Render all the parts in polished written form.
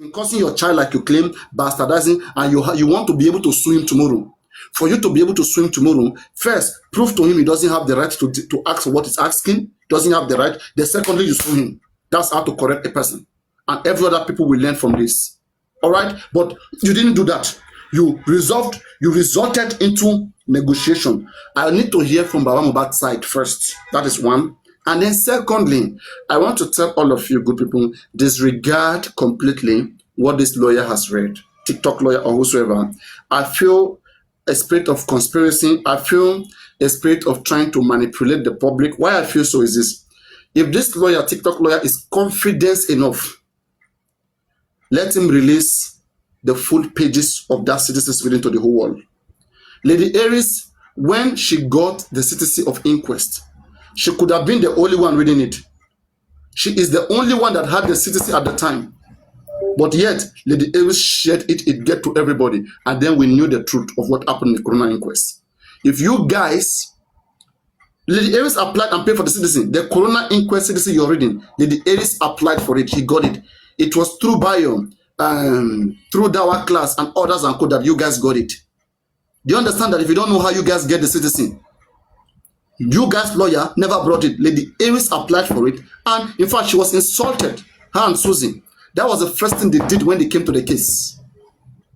Causing your child like you claim, bastardizing, and you want to be able to sue him tomorrow. For you to be able to sue him tomorrow, first, prove to him he doesn't have the right to ask for what he's asking, doesn't have the right. Then secondly, you sue him. That's how to correct a person. And every other people will learn from this. All right? But you didn't do that. You resorted into negotiation. I need to hear from Baba Mohbad's side first. That is one. And then secondly, I want to tell all of you good people, disregard completely what this lawyer has read, TikTok lawyer or whosoever. I feel a spirit of conspiracy. I feel a spirit of trying to manipulate the public. Why I feel so is this. If this lawyer, TikTok lawyer, is confident enough, let him release the full pages of that citizen's reading to the whole world. Lady Aries, when she got the citizen of inquest, she could have been the only one reading it. She is the only one that had the citizen at the time. But yet, Lady Aries shared it, it get to everybody. And then we knew the truth of what happened in the coroner inquest. If you guys, Lady Aries applied and paid for the citizen. The coroner inquest citizen you're reading, Lady Aries applied for it. He got it. It was through bio, through Dawa class and others and code that you guys got it. Do you understand that if you don't know how you guys get the citizen, you guys lawyer never brought it. Lady Aries applied for it. And in fact, she was insulted, her and Susie. That was the first thing they did when they came to the case.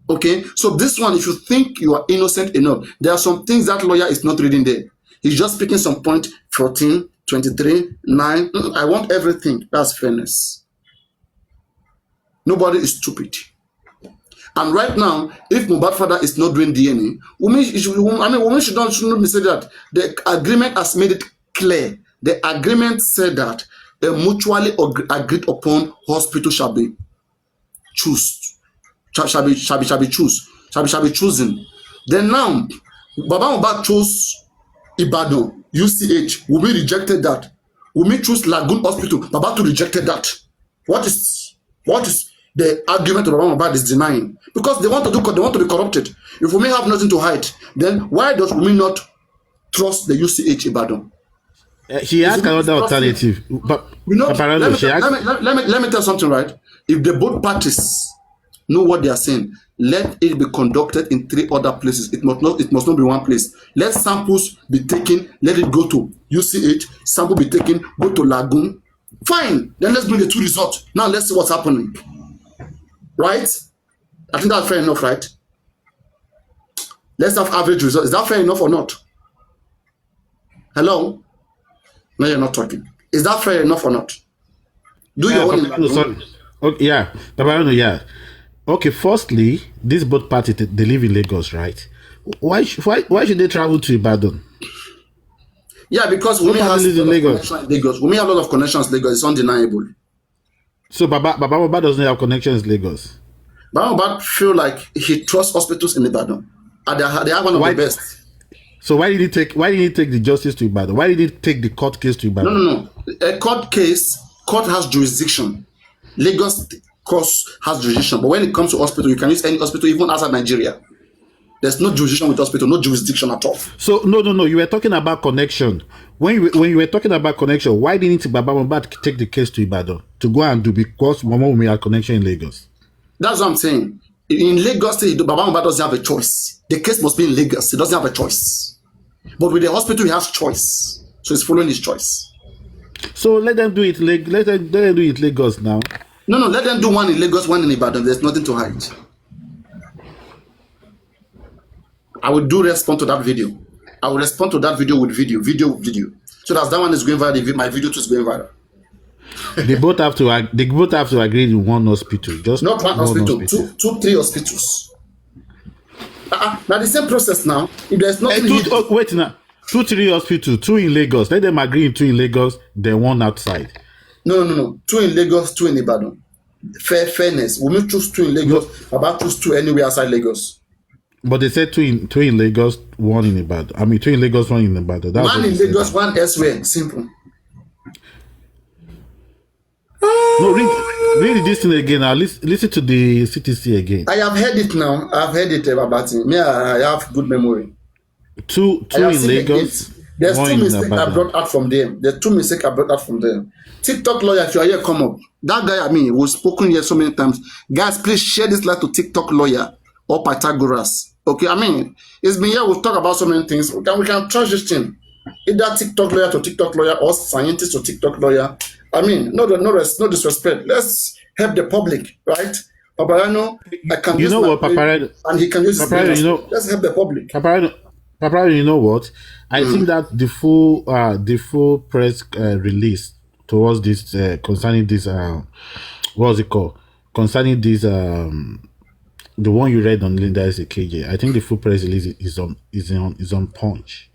Okay, so this one, if you think you are innocent enough, there are some things that lawyer is not reading there. He's just picking some point 14, 23, 9. I want everything. That's fairness. Nobody is stupid. And right now, if Mohbad father is not doing DNA, women shouldn't be said that. The agreement has made it clear. The agreement said that a mutually agreed upon hospital shall be chosen. Then now, Baba Mohbad chose Ibadan, UCH. Wumi rejected that. Wumi chose Lagoon Hospital. Baba too rejected that. What is the argument of Baba Mohbad is denying? Because they want to be corrupted. If Wumi have nothing to hide, then why does Wumi not trust the UCH Ibadan? She has another alternative, but you know, let me tell something, right? If the both parties know what they are saying, let it be conducted in 3 other places. It must not be one place. Let samples be taken. Let it go to UCH. Sample be taken. Go to Lagoon. Fine. Then let's bring the 2 results. Now let's see what's happening. Right? I think that's fair enough, right? Let's have average results. Is that fair enough or not? Hello? No, you're not talking. Is that fair enough or not? Do your own. Sorry. Okay, yeah. Yeah. Okay, firstly, this both parties, they live in Lagos, right? Why should they travel to Ibadan? Yeah, because Wumi has in Lagos. Wumi have a lot of connections in Lagos. It's undeniable. So Baba Mohbad doesn't have connections in Lagos? Baba Mohbad feel like he trusts hospitals in Ibadan. And they are one of the best. So why did he take the justice to Ibadan? Why did he take the court case to Ibadan? No. A court case, court has jurisdiction. Lagos court has jurisdiction. But when it comes to hospital, you can use any hospital, even outside Nigeria. There's no jurisdiction with hospital, no jurisdiction at all. So no. You were talking about connection. When you were talking about connection, why didn't Baba Mohbad take the case to Ibadan to go and do, because Mama Wunmi had connection in Lagos? That's what I'm saying. In Lagos, Baba Mohbad doesn't have a choice. The case must be in Lagos. He doesn't have a choice. But with the hospital, he has choice. So he's following his choice. So let them do it. Let them do it Lagos now. No. Let them do one in Lagos, one in Ibadan. There's nothing to hide. I will respond to that video. I will respond to that video with video. So that one is going viral. My video too is going viral. They both have to agree in one hospital. Just not one hospital. 2, 3 hospitals. Now the same process now. If there's nothing. Wait now. 2, 3 hospitals. 2 in Lagos. Let them agree in 2 in Lagos. Then 1 outside. No. 2 in Lagos, 2 in Ibadan. Fairness. We will choose 2 in Lagos. About choose 2 anywhere outside Lagos. But they said 2 in Lagos, 1 in Ibadan. I mean 2 in Lagos, 1 in Ibadan. That's 1 in Lagos, 1 elsewhere. Simple. No, read this thing again now. Listen to the CTC again. I have heard it now. I've heard it about it. Me, I have good memory. 2 in Lagos. There's More two in mistakes I Ibadan. brought out from them. There's two mistakes I brought out from them. TikTok lawyer, if you are here, come up. That guy, I mean, we've spoken here so many times. Guys, please share this live to TikTok lawyer or Pythagoras. Okay, I mean, it's been here. We've talked about so many things. We can trust this thing. Either TikTok lawyer to TikTok lawyer or scientist to TikTok lawyer. I mean, no disrespect. Let's help the public, right? Paparaino, I can You use know my what, brain, Paparazzo? and he can use his brain Paparazzo, as you well. know, Let's help the public. Paparazzo, Paparazzo, you know what? I think that the full press release towards this concerning this what's it called? Concerning this the one you read on Linda is a KJ. I think the full press release is on Punch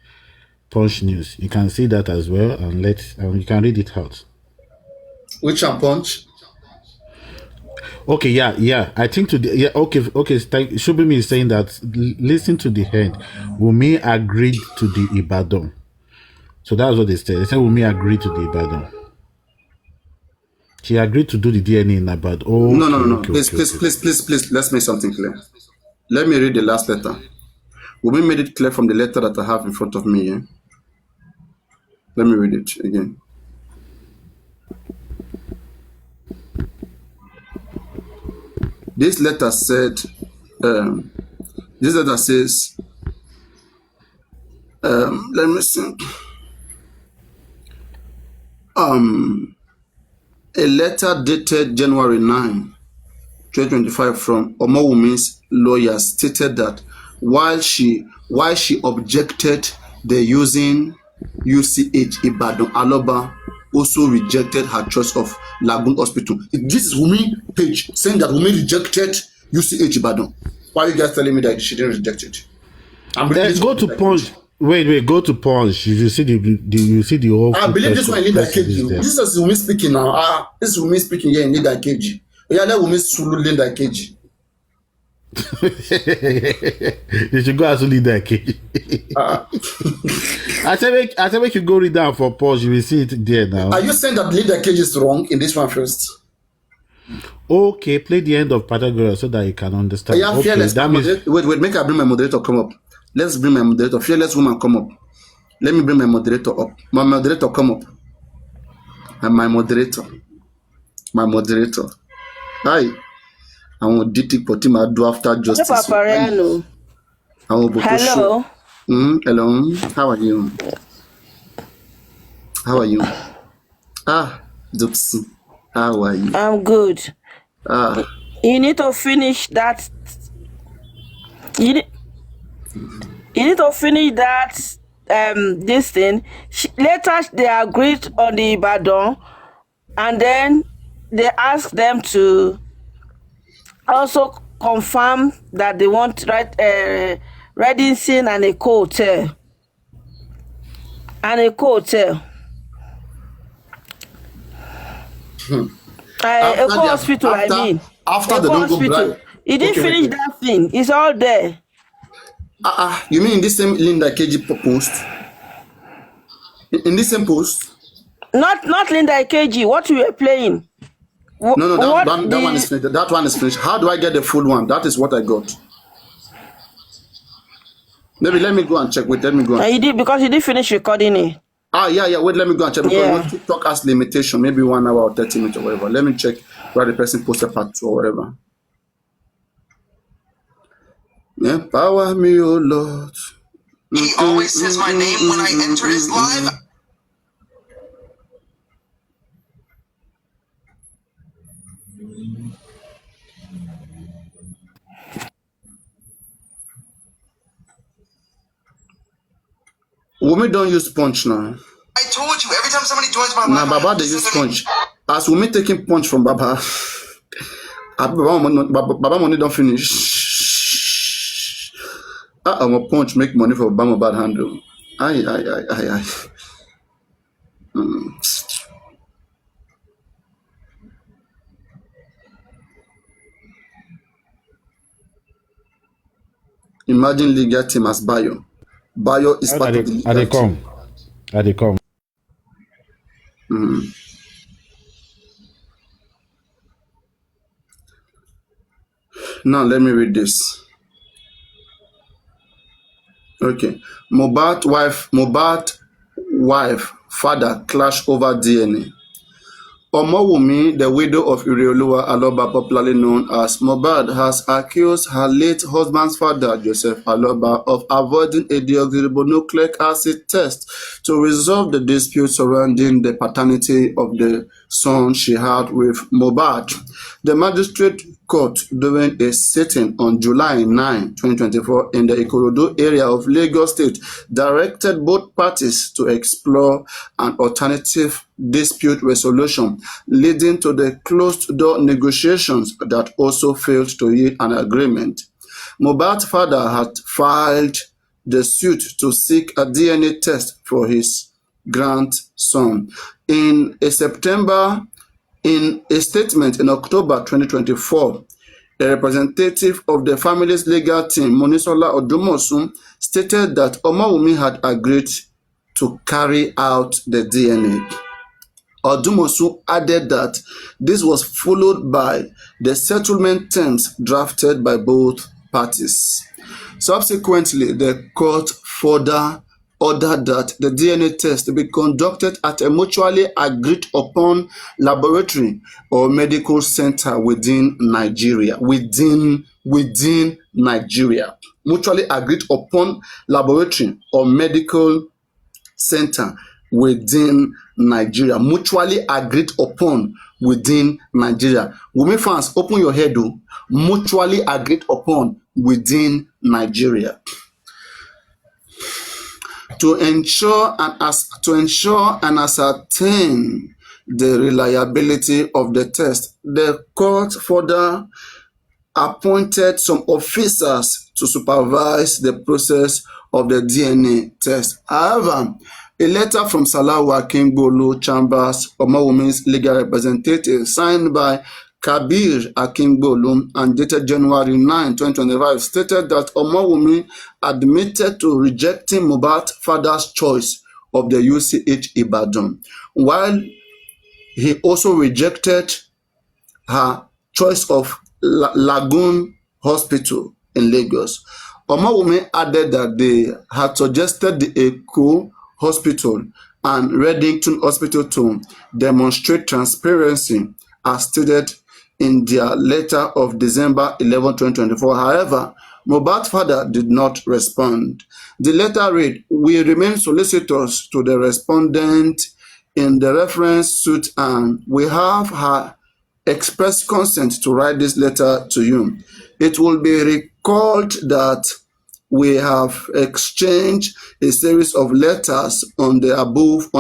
News. You can see that as well, and you can read it out. Which one, Punch? Okay, yeah. I think okay. Shubimi is saying that listen to the end. Wumi agreed to the Ibadan. So that's what they said. They said Wumi agreed to the Ibadan. She agreed to do the DNA in Ibadan. No, no, Okay, no, no. okay, Please, okay, please, okay. please, please, please. Let's make something clear. Let me read the last letter. Wumi made it clear from the letter that I have in front of me here. Let me read it again. This letter said, this letter says, let me see. A letter dated January 9, 2025 from Omowumi's lawyer stated that while she objected the using UCH Ibadan, Aloba also rejected her choice of Lagoon Hospital. This is Wumi page saying that Wumi rejected UCH Ibadan. Why are you guys telling me that she didn't reject it? I'm reading this Go one to like Punch. Wait. Go to Punch. You see you see the whole. I believe this one in Linda KG. there. This is Wumi speaking now. This is Wumi speaking here in Linda KG. Yeah, let Wumi Sulu Linda KG. You should go and read that. I said make you go read that for Punch. You will see it there now. Are you saying that Linda KG is wrong in this one first? Okay, play the end of Pythagoras so that you can understand. Yeah, okay, fearless. That means Wait. Make I bring my moderator come up. Let's bring my moderator. Fearless woman come up. Let me bring my moderator up. My moderator come up. And my moderator. Hi. I want DT Potima do after justice. Paparaino. Hello. Hello. Hello. How are you? Dupsy. How are you? I'm good. Ah. You need to finish that. You need to finish that. This thing. Later they agreed on the Ibadan, and then they asked them to also confirm that they want Redington and a hotel. A hospital, I mean. After they don't go black. He didn't finish that thing. It's all there. You mean in this same Linda KG post? In this same post? Not Linda KG. What we were playing. No, that one is finished. That one is finished. How do I get the full one? That is what I got. Maybe let me go and check. Wait, let me go. He did, because he didn't finish recording it. Yeah. Wait, let me go and check. Because Yeah. when TikTok has limitation, maybe 1 hour or 30 minutes or whatever. Let me check where the person posted part 2 or whatever. Empower me, oh Lord. He always says my name when I enter his live. Wumi don't use punch now. I told you, every time somebody joins my Now, live, Baba, they use punch. As Wumi taking punch from Baba, Baba money don't finish. I'm a punch make money for Bama bad handle. Aye. Imagine legal team as Bayo. Bayo is part of the legal team. Are they come? Now let me read this. Okay. Mohbad wife, father clash over DNA. Omowumi, the widow of Irioluwa Aloba, popularly known as Mohbad, has accused her late husband's father, Joseph Aloba, of avoiding a deoxyribonucleic acid test to resolve the dispute surrounding the paternity of the son she had with Mohbad. The magistrate court, during a sitting on July 9, 2024, in the Ikorodu area of Lagos State, directed both parties to explore an alternative dispute resolution, leading to the closed-door negotiations that also failed to yield an agreement. Mohbad's father had filed the suit to seek a DNA test for his grandson. In a statement in October 2024, a representative of the family's legal team, Monisola Odumosun, stated that Omowumi had agreed to carry out the DNA. Odumosun added that this was followed by the settlement terms drafted by both parties. Subsequently, the court further ordered that the DNA test be conducted at a mutually agreed upon laboratory or medical center within Nigeria. Within Nigeria. Mutually agreed upon laboratory or medical center within Nigeria. Mutually agreed upon within Nigeria. Women fans, open your head. Mutually agreed upon within Nigeria. To ensure and ascertain the reliability of the test, the court further appointed some officers to supervise the process of the DNA test. However, a letter from Salawu Akingbolu Chambers, Omowumi's legal representative, signed by Kabir Akingbolu and dated January 9, 2025, stated that Omowumi admitted to rejecting Mohbad's father's choice of the UCH Ibadan, while he also rejected her choice of Lagoon Hospital in Lagos. Omowumi added that they had suggested the Eko Hospital and Reddington Hospital to demonstrate transparency, as stated in their letter of December 11, 2024. However, Mohbad's father did not respond. The letter read, "We remain solicitors to the respondent in the reference suit, and we have her express consent to write this letter to you. It will be recalled that we have exchanged a series of letters on the above,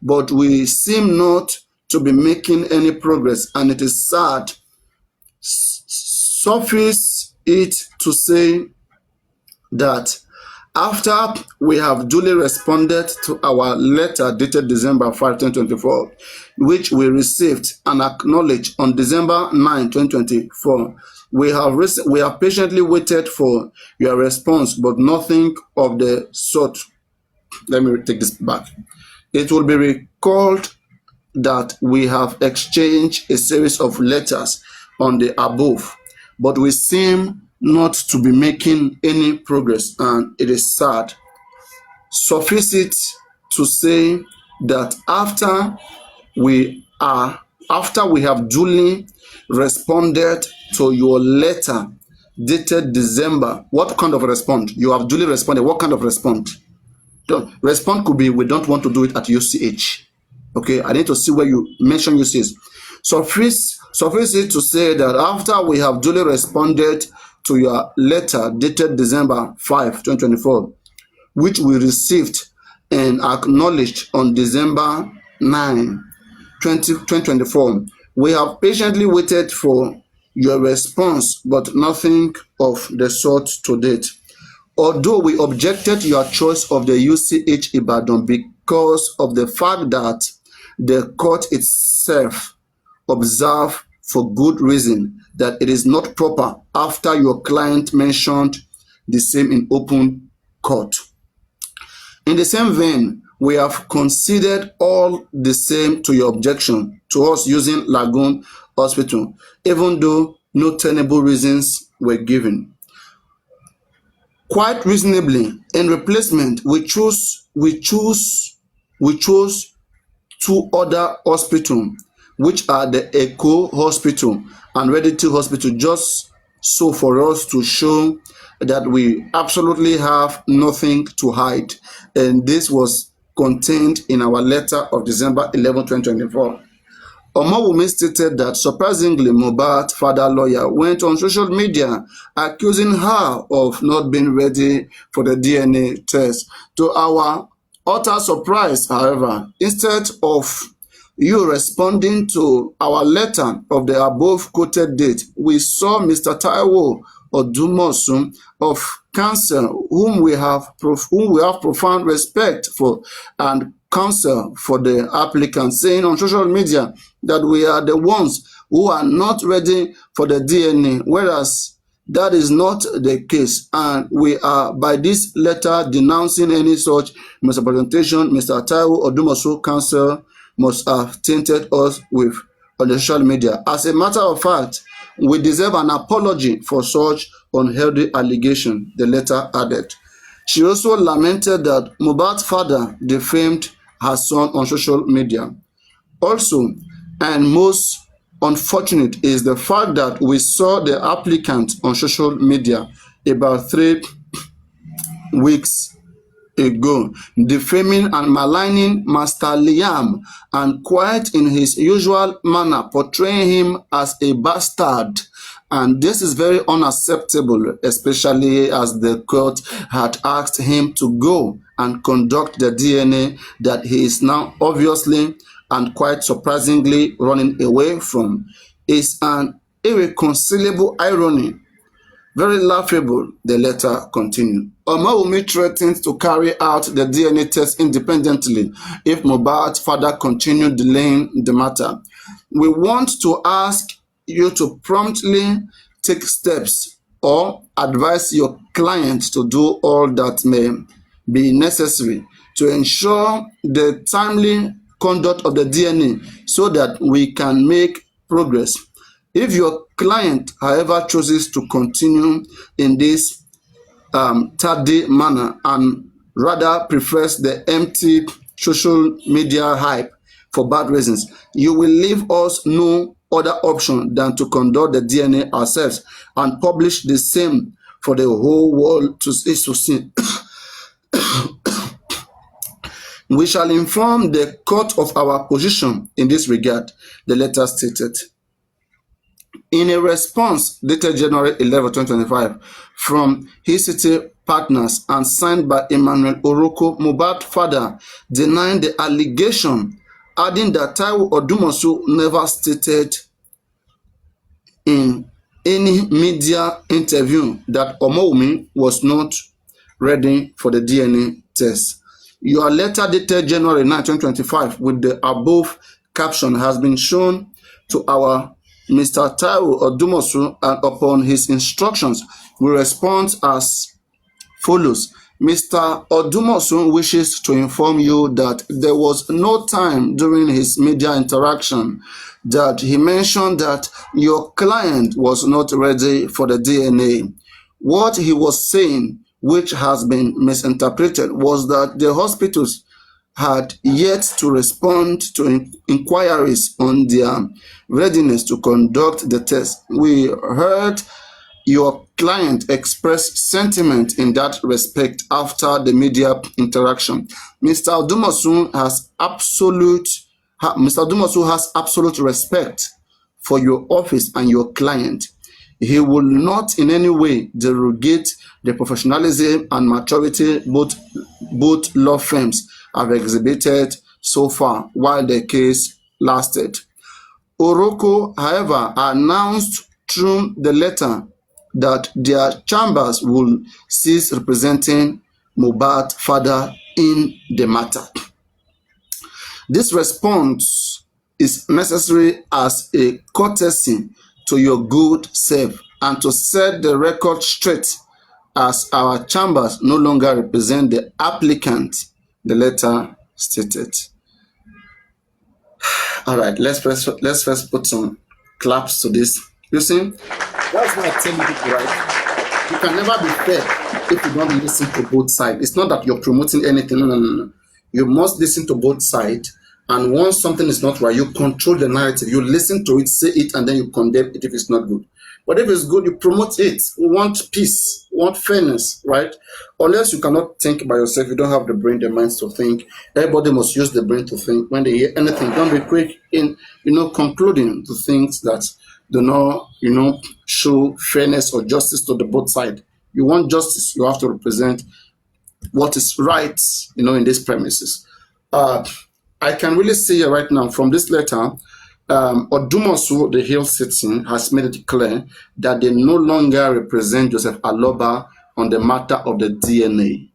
but we seem not to be making any progress, and it is sad. Suffice it to say that after we have duly responded to our letter dated December 5, 2024, which we received and acknowledged on December 9, 2024, we have patiently waited for your response, but nothing of the sort." Let me take this back. It will be recalled that we have exchanged a series of letters on the above, but we seem not to be making any progress, and it is sad. Suffice it to say that after we have duly responded to your letter dated December, what kind of response? You have duly responded. What kind of response? Respond could be, we don't want to do it at UCH. Okay, I need to see where you mention UCH. Suffice it to say that after we have duly responded to your letter dated December 5, 2024, which we received and acknowledged on December 9, 2024, we have patiently waited for your response, but nothing of the sort to date. Although we objected to your choice of the UCH Ibadan because of the fact that the court itself observed for good reason that it is not proper after your client mentioned the same in open court. In the same vein, we have considered all the same to your objection to us using Lagoon Hospital, even though no tenable reasons were given. Quite reasonably, in replacement, we choose we chose two other hospitals, which are the Echo Hospital and Redity Hospital, just so for us to show that we absolutely have nothing to hide. And this was contained in our letter of December 11, 2024. Omowumi stated that surprisingly, Mohbad's father lawyer went on social media accusing her of not being ready for the DNA test. To our utter surprise, however, instead of you responding to our letter of the above quoted date, we saw Mr. Taiwo Odumosun of counsel, whom we have profound respect for, and counsel for the applicant, saying on social media that we are the ones who are not ready for the DNA, whereas that is not the case, and we are by this letter denouncing any such misrepresentation. Mr. Taiwo Odumosun counsel must have tainted us with on the social media. As a matter of fact, we deserve an apology for such unhealthy allegation, the letter added. She also lamented that Mohbad's father defamed her son on social media. Also, and most unfortunate is the fact that we saw the applicant on social media about 3 weeks ago, defaming and maligning Master Liam, and quite in his usual manner portraying him as a bastard. And this is very unacceptable, especially as the court had asked him to go and conduct the DNA that he is now obviously and quite surprisingly running away from. Is an irreconcilable irony. Very laughable, the letter continued. Omowumi threatened to carry out the DNA test independently if Mohbad's father continued delaying the matter. We want to ask you to promptly take steps or advise your client to do all that may be necessary to ensure the timely conduct of the DNA so that we can make progress. If your client, however, chooses to continue in this tardy manner and rather prefers the empty social media hype for bad reasons, you will leave us no other option than to conduct the DNA ourselves and publish the same for the whole world to see. We shall inform the court of our position in this regard, the letter stated. In a response dated January 11, 2025, from his city partners and signed by Emmanuel Oroko, Mohbad's father denying the allegation, adding that Taiwo Odumosun never stated in any media interview that Omowumi was not ready for the DNA test. Your letter dated January 9, 2025 with the above caption has been shown to our Mr. Taiwo Odumosun, and upon his instructions, we respond as follows. Mr. Odumosun wishes to inform you that there was no time during his media interaction that he mentioned that your client was not ready for the DNA. What he was saying, which has been misinterpreted, was that the hospitals had yet to respond to inquiries on their readiness to conduct the test. We heard your client express sentiment in that respect after the media interaction. Mr. Odumosun has absolute respect for your office and your client. He will not in any way derogate the professionalism and maturity both law firms have exhibited so far while the case lasted. Oroko, however, announced through the letter that their chambers will cease representing Mohbad's father in the matter. This response is necessary as a courtesy to your good self and to set the record straight, as our chambers no longer represent the applicant, the letter stated. All right, let's first put some claps to this. You see, that's why I tell you people, right? You can never be fair if you don't listen to both sides. It's not that you're promoting anything. No. You must listen to both sides. And once something is not right, you control the narrative. You listen to it, say it, and then you condemn it if it's not good. But if it's good, you promote it. We want peace, we want fairness, right? Unless you cannot think by yourself, you don't have the brain, the minds to think. Everybody must use the brain to think. When they hear anything, don't be quick in, concluding the things that do not, show fairness or justice to the both side. You want justice, you have to represent what is right, in these premises. I can really see here right now from this letter, Odumosu, the Hill City, has made it clear that they no longer represent Joseph Aloba on the matter of the DNA.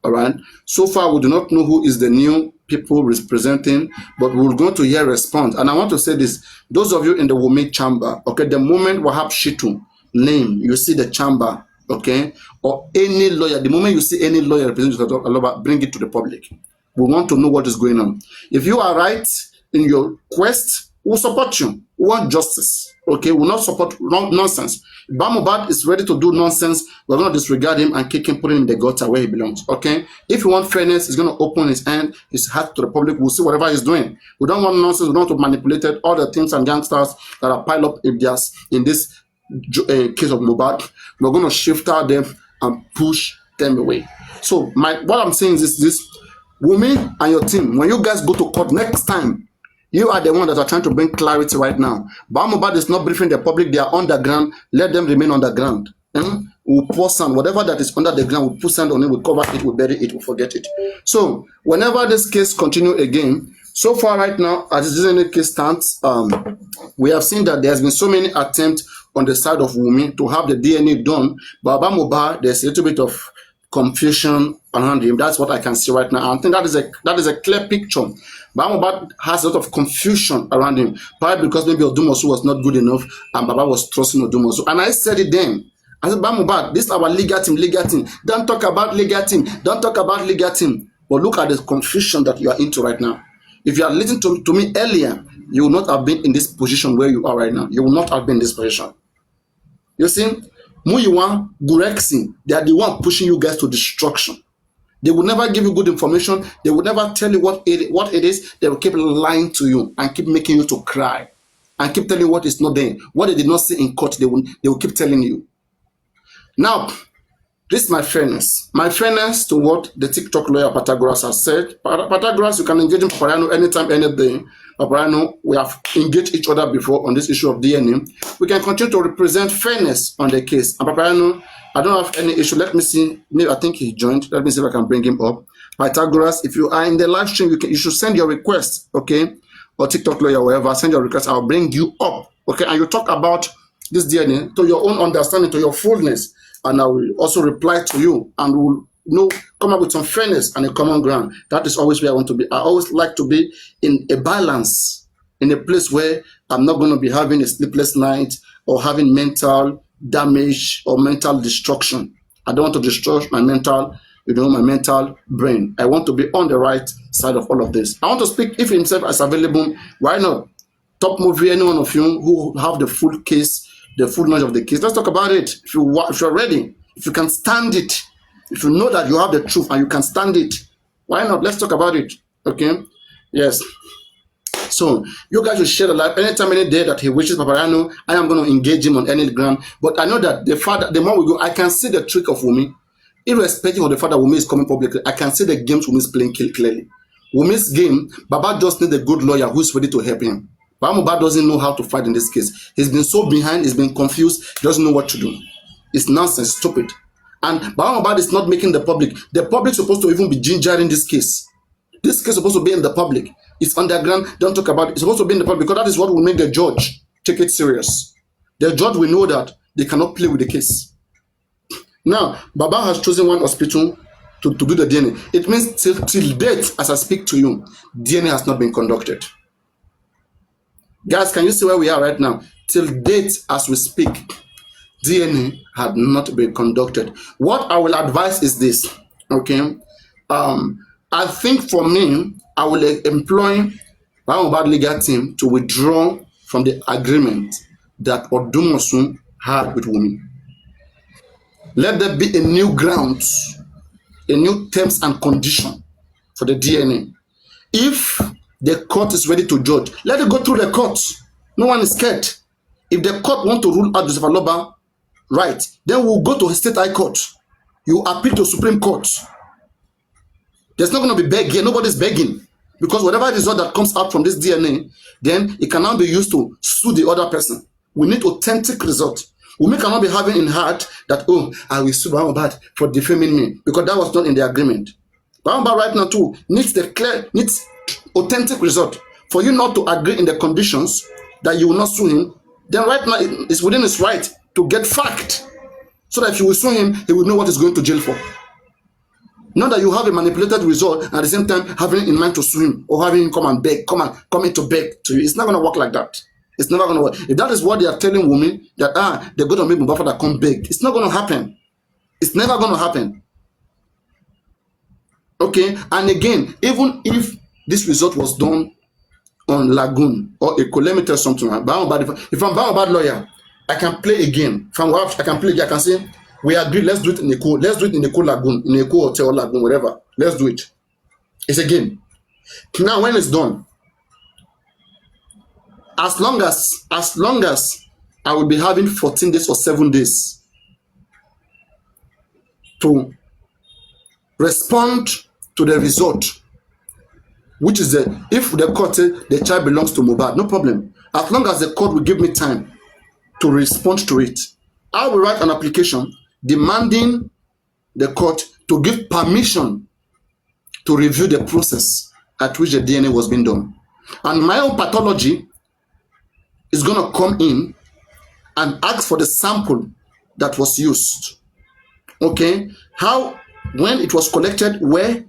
All right. So far, we do not know who is the new people representing, but we're going to hear response. And I want to say this: those of you in the Wumi chamber, okay, the moment Wahab Shitu name, you see the chamber, okay, or any lawyer, the moment you see any lawyer representing Joseph Aloba, bring it to the public. We want to know what is going on. If you are right in your quest, we'll support you. We want justice. Okay, we'll not support nonsense. If Mohbad is ready to do nonsense, we're going to disregard him and kick him, put him in the gutter where he belongs. Okay, if you want fairness, he's going to open his heart to the public. We'll see whatever he's doing. We don't want nonsense. We don't want to manipulate all the things and gangsters that are piled up in this case of Mohbad. We're going to shift out them and push them away. So what I'm saying is this: Wumi and your team, when you guys go to court next time, you are the one that are trying to bring clarity right now. Mohbad is not briefing the public. They are underground. Let them remain underground. We'll pour sand. Whatever that is under the ground, we'll put sand on it. We'll cover it. We'll bury it. We'll forget it. So whenever this case continue again, so far right now, as this DNA case stands, we have seen that there's been so many attempts on the side of Wumi to have the DNA done. But Mohbad, there's a little bit of confusion around him. That's what I can see right now. I think that is a clear picture. Mohbad has a lot of confusion around him, probably because maybe Odumosu was not good enough and Baba was trusting Odumosu. And I said it then. I said, Mohbad, this is our legal team. Don't talk about legal team. But look at the confusion that you are into right now. If you are listening to me earlier, you will not have been in this position where you are right now. You will not have been in this position. You see? Muyiwa, Gurexin, they are the one pushing you guys to destruction. They will never give you good information. They will never tell you what it is. They will keep lying to you and keep making you to cry and keep telling you what is not there. What they did not see in court, they will keep telling you. Now, this is my fairness. My fairness to what the TikTok lawyer Pythagoras has said. Pythagoras, you can engage in paparaino anytime, any day. Paparaino, we have engaged each other before on this issue of DNA. We can continue to represent fairness on the case. And Paparaino, I don't have any issue. Let me see. Maybe I think he joined. Let me see if I can bring him up. Pythagoras, if you are in the live stream, you should send your request, okay? Or TikTok lawyer, wherever. Send your request. I'll bring you up, okay? And you talk about this DNA to your own understanding, to your fullness. And I will also reply to you and will come up with some fairness and a common ground. That is always where I want to be. I always like to be in a balance, in a place where I'm not going to be having a sleepless night or having mental damage or mental destruction. I don't want to destroy my mental, my mental brain. I want to be on the right side of all of this. I want to speak if himself is available. Why not? Top movie, any one of you who have the full case, the full knowledge of the case. Let's talk about it. If you're ready, if you can stand it, if you know that you have the truth and you can stand it, why not? Let's talk about it. Okay? Yes. So you guys will share the life anytime, any day that he wishes Paparaino. I am going to engage him on any ground. But I know that the more we go, I can see the trick of Wumi. Irrespective of the fact that Wumi is coming publicly, I can see the games Wumi is playing clearly. Wumi's game, Baba just needs a good lawyer who is ready to help him. Mohbad doesn't know how to fight in this case. He's been so behind, he's been confused, he doesn't know what to do. It's nonsense, stupid. And Mohbad is not making the public. The public is supposed to even be gingering this case. This case is supposed to be in the public. It's underground, don't talk about it. It's supposed to be in the public because that is what will make the judge take it serious. The judge will know that they cannot play with the case. Now, Baba has chosen one hospital to do the DNA. It means till date, as I speak to you, DNA has not been conducted. Guys, can you see where we are right now? Till date, as we speak, DNA had not been conducted. What I will advise is this, okay? I think for me, I will employ Mohbad legal team to withdraw from the agreement that Odumosu had with Wumi. Let there be a new ground, a new terms and condition for the DNA. If the court is ready to judge, let it go through the court. No one is scared. If the court want to rule out Joseph Aloba right, then we'll go to a state high court. You appeal to Supreme Court. There's not going to be begging. Nobody's begging. Because whatever result that comes out from this DNA, then it cannot be used to sue the other person. We need authentic result. We cannot be having in heart that, oh, I will sue Mohbad for defaming me, because that was not in the agreement. Mohbad right now too needs authentic result. For you not to agree in the conditions that you will not sue him, then right now it's within his right to get fact, so that if you will sue him, he will know what he's going to jail for. Not that you have a manipulated result and at the same time having in mind to sue him or having him come and beg, come in to beg to you. It's not going to work like that. It's never going to work. If that is what they are telling women, that they're going to make Mohbad that come beg, it's not going to happen. It's never going to happen. Okay, and again, even if this result was done on Lagoon or Eko, let me tell you something. If I'm Mohbad lawyer, I can play a game. I can play. I can say, we agree. Let's do it in Eko. Let's do it in Eko Lagoon, in Eko Hotel Lagoon, whatever. Let's do it. It's a game. Now, when it's done, as long as I will be having 14 days or 7 days to respond to the result, which is if the court say the child belongs to Mohbad, no problem. As long as the court will give me time to respond to it, I will write an application demanding the court to give permission to review the process at which the DNA was being done. And my own pathology is going to come in and ask for the sample that was used. Okay? How, when it was collected, where,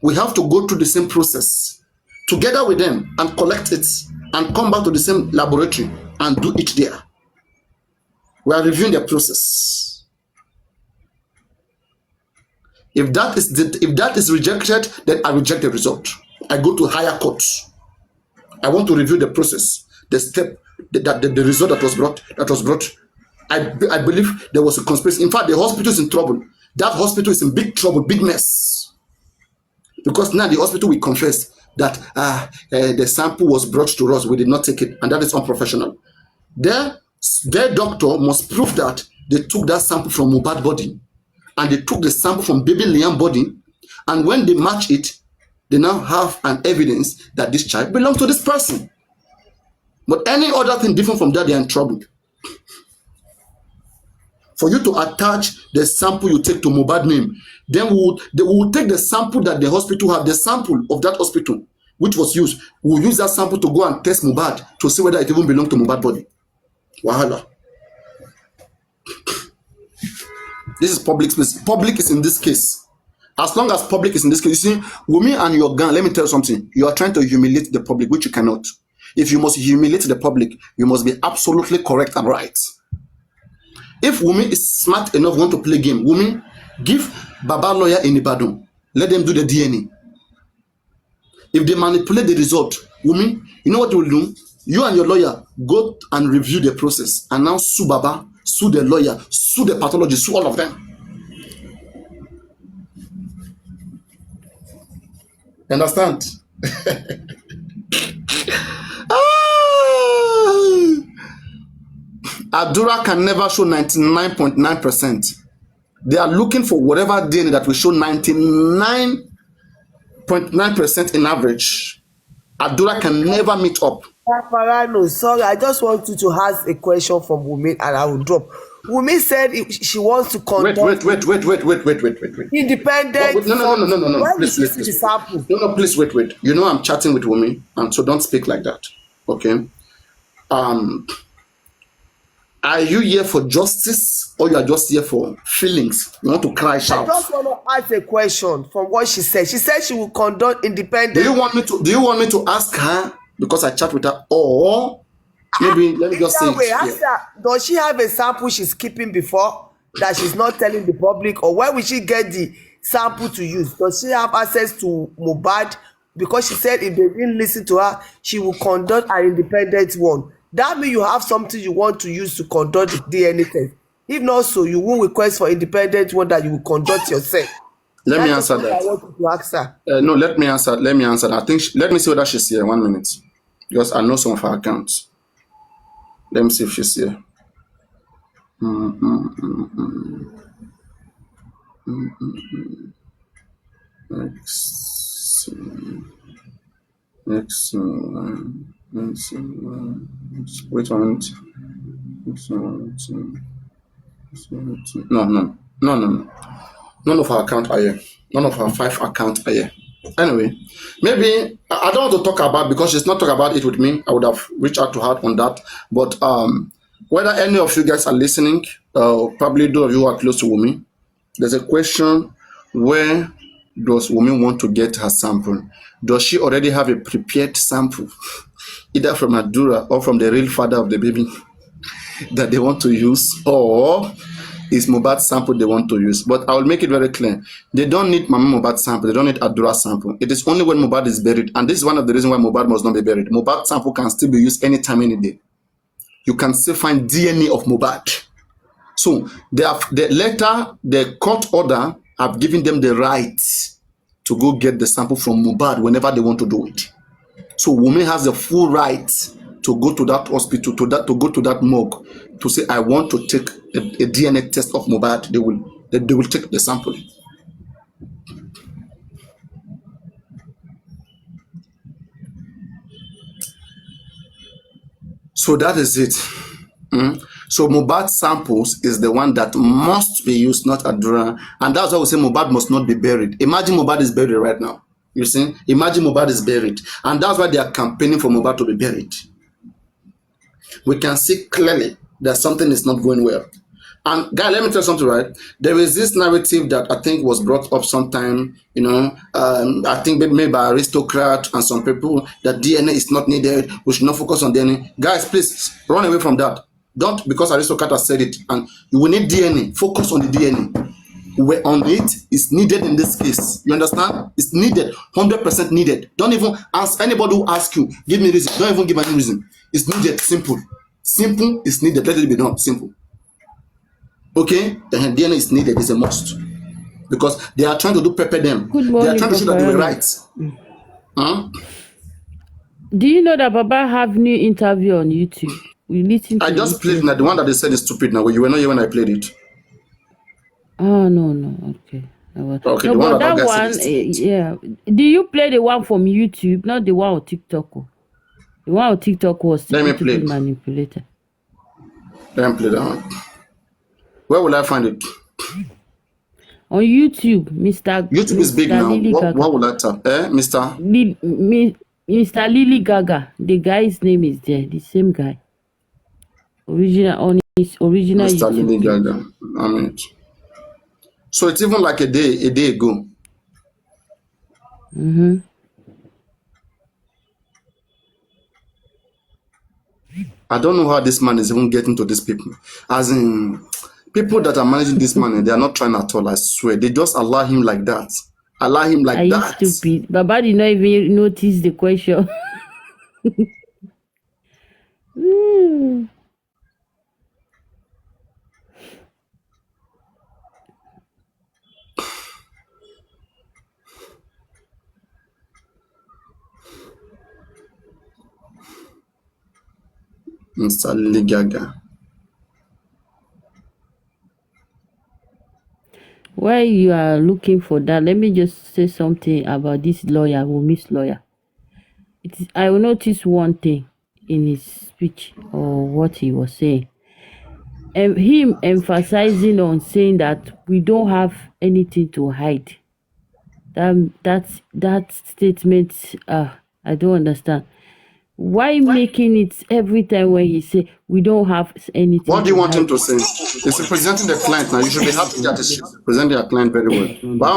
we have to go through the same process together with them and collect it and come back to the same laboratory and do it there. We are reviewing the process. If that is rejected, then I reject the result. I go to higher courts. I want to review the process, the step, the result that was brought. I believe there was a conspiracy. In fact, the hospital is in trouble. That hospital is in big trouble, big mess. Because now the hospital will confess that the sample was brought to us, we did not take it, and that is unprofessional. Their doctor must prove that they took that sample from Mohbad body, and they took the sample from baby Liam body, and when they match it, they now have an evidence that this child belongs to this person. But any other thing different from that, they are in trouble. For you to attach the sample you take to Mohbad name, then we will take the sample that the hospital have, the sample of that hospital which was used. We will use that sample to go and test Mohbad to see whether it even belongs to Mohbad body. Wahala. This is public space. Public is in this case. As long as public is in this case, you see, Wumi and your gang, let me tell you something. You are trying to humiliate the public, which you cannot. If you must humiliate the public, you must be absolutely correct and right. If Wumi is smart enough want to play game, Wumi, give Baba lawyer in Ibadan. Let them do the DNA. If they manipulate the result, Wumi, you know what you will do? You and your lawyer go and review the process and now sue Baba, sue the lawyer, sue the pathologist, sue all of them. Understand? Adura can never show 99.9%. They are looking for whatever DNA that will show 99.9% in average. Adura can never meet up. Paparaino, sorry, I just want you to ask a question from Wumi and I will drop. Wumi said she wants to conduct Wait. independent. No. Why Please, did you see the sample? No, please, wait. You know I'm chatting with Wumi, and so don't speak like that. Okay? Are you here for justice or you are just here for feelings? You want to cry, shout? I just want to ask a question from what she said. She said she will conduct independent. Do you want me to ask her because I chat with her, or maybe let me just say it. Does she have a sample she's keeping before that she's not telling the public, or where will she get the sample to use? Does she have access to Mohbad? Because she said if they didn't listen to her, she will conduct an independent one. That means you have something you want to use to conduct the DNA test. If not so, you won't request for independent one that you will conduct yourself. Let me That is answer what I that. want you to ask her. No, let me answer. Let me answer. I think. Let me see whether she's here. 1 minute, because I know some of her accounts. Let me see if she's here. Next, next, wait 1 minute. No. None of her account are here. None of her 5 accounts are here. Anyway, maybe I don't want to talk about, because she's not talking about it with me. I would have reached out to her on that. But whether any of you guys are listening, probably those of you who are close to Wumi, there's a question: where does Wumi want to get her sample? Does she already have a prepared sample, either from Adura or from the real father of the baby, that they want to use, or is Mohbad sample they want to use? But I will make it very clear. They don't need Mama Mohbad sample. They don't need Adura sample. It is only when Mohbad is buried. And this is one of the reasons why Mohbad must not be buried. Mohbad sample can still be used anytime, any day. You can still find DNA of Mohbad. So the court order have given them the right to go get the sample from Mohbad whenever they want to do it. So Wumi has the full right to go to that hospital, to go to that morgue, to say, I want to take a DNA test of Mohbad. They will take the sample. So that is it. So Mohbad samples is the one that must be used, not Adura. And that's why we say Mohbad must not be buried. Imagine Mohbad is buried right now. You see? Imagine Mohbad is buried. And that's why they are campaigning for Mohbad to be buried. We can see clearly that something is not going well. And guy, let me tell you something, right? There is this narrative that I think was brought up sometime, I think maybe by aristocrat and some people, that DNA is not needed. We should not focus on DNA. Guys, please run away from that. Don't, because aristocrat has said it. And you will need DNA. Focus on the DNA. Where on it is needed in this case. You understand? It's needed, 100% needed. Don't even ask anybody who asks you, give me reason. Don't even give any reason. It's needed, simple. Simple is needed. Let it be done, simple. Okay? And DNA is needed, it's a must. Because they are trying to prepare them. Good They morning, are trying to show that they were paparaino. right. Do you know that Baba have new interview on YouTube? We listen to I just it played now. The one that they said is stupid now. You were not here when I played it. Oh no, okay. Okay, No, the one but that that guy said one, is stupid. yeah. Do you play the one from YouTube, not the one on TikTok? The one on TikTok was Let me little play bit it. manipulated. Let me play that one. Where will I find it? On YouTube, Mr. YouTube is big now. Lily What Gaga. will I tap? Mr. Mr. Lily Gaga. The guy's name is there. The same guy. Original on his original Mr. YouTube Lily page. Gaga. I mean, so it's even like a day ago. I don't know how this man is even getting to these people. As in, people that are managing this money, they are not trying at all, I swear. They just allow him like that. Allow him like Are you that. stupid? Baba did not even notice the question. Mr. Lily Gaga. While you are looking for that, let me just say something about this lawyer, Wumi's lawyer. I will notice one thing in his speech or what he was saying. Him emphasizing on saying that we don't have anything to hide. That statement, I don't understand. Why making it every time when he say we don't have anything? What do you to want hide? him to say? He's representing the client now. You should be happy that he's representing your client very well.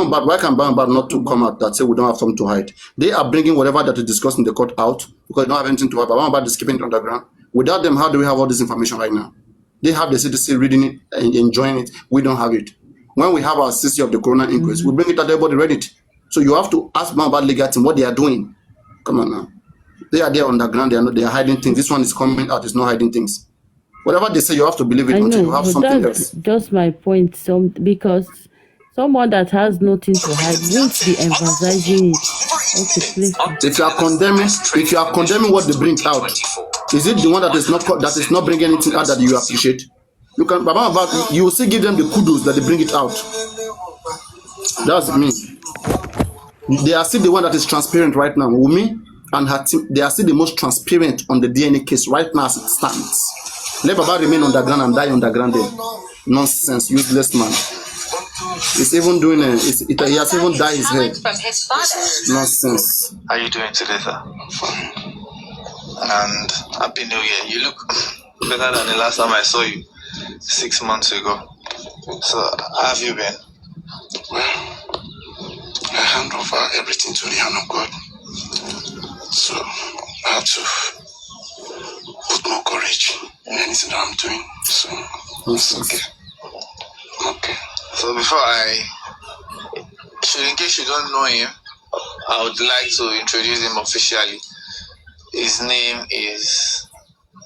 But why can Bad not to come out that say we don't have something to hide? They are bringing whatever that is discussed in the court out because they don't have anything to hide. But Bad is keeping it underground. Without them, how do we have all this information right now? They have the CDC reading it and enjoying it. We don't have it. When we have our CC of the corona inquest, we bring it out, everybody read it. So you have to ask about legal team what they are doing. Come on now. They are there underground. They are hiding things. This one is coming out. It's not hiding things. Whatever they say, you have to believe it I until know, you have but something that's else. just my point. Because Someone that has nothing to hide won't be emphasizing it. Okay, please. If you are condemning what they bring out, is it the one that is not bringing anything out that you appreciate? You can, Baba, you will still give them the kudos that they bring it out. That's me. They are still the one that is transparent right now. Wumi and her team, they are still the most transparent on the DNA case right now as it stands. Let Baba remain underground and die underground there. Nonsense, useless man. He's even doing he has even dyed his head. Nonsense. How are you doing today, sir? Fine. And Happy New Year. You look better than the last time I saw you 6 months ago. So, how have you been? Well, I hand over everything to the hand of God. So, I have to put more courage in anything that I'm doing. So, it's okay. Okay. So, in case you don't know him, I would like to introduce him officially. His name is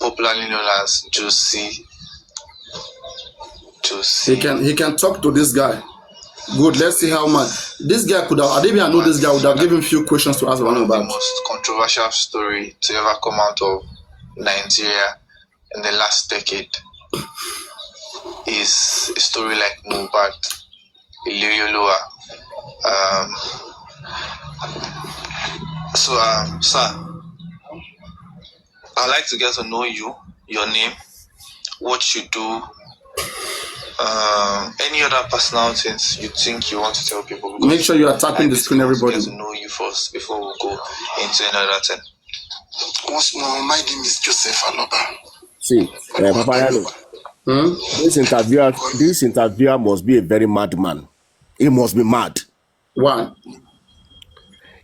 popularly known as Josie. He can talk to this guy. Good, let's see how much. This guy could have, maybe I know this guy would have given few questions to ask one about. The most controversial story to ever come out of Nigeria in the last decade is a story like mohbad, Ilerioluwa. Sir, I'd like to get to know you, your name, what you do, any other personal things you think you want to tell people. Make sure you are tapping the screen, everybody. Get to know you first before we go into another thing. Once more, my name is Joseph Aloba. See, paparaino. This interviewer must be a very mad man. He must be mad. Why?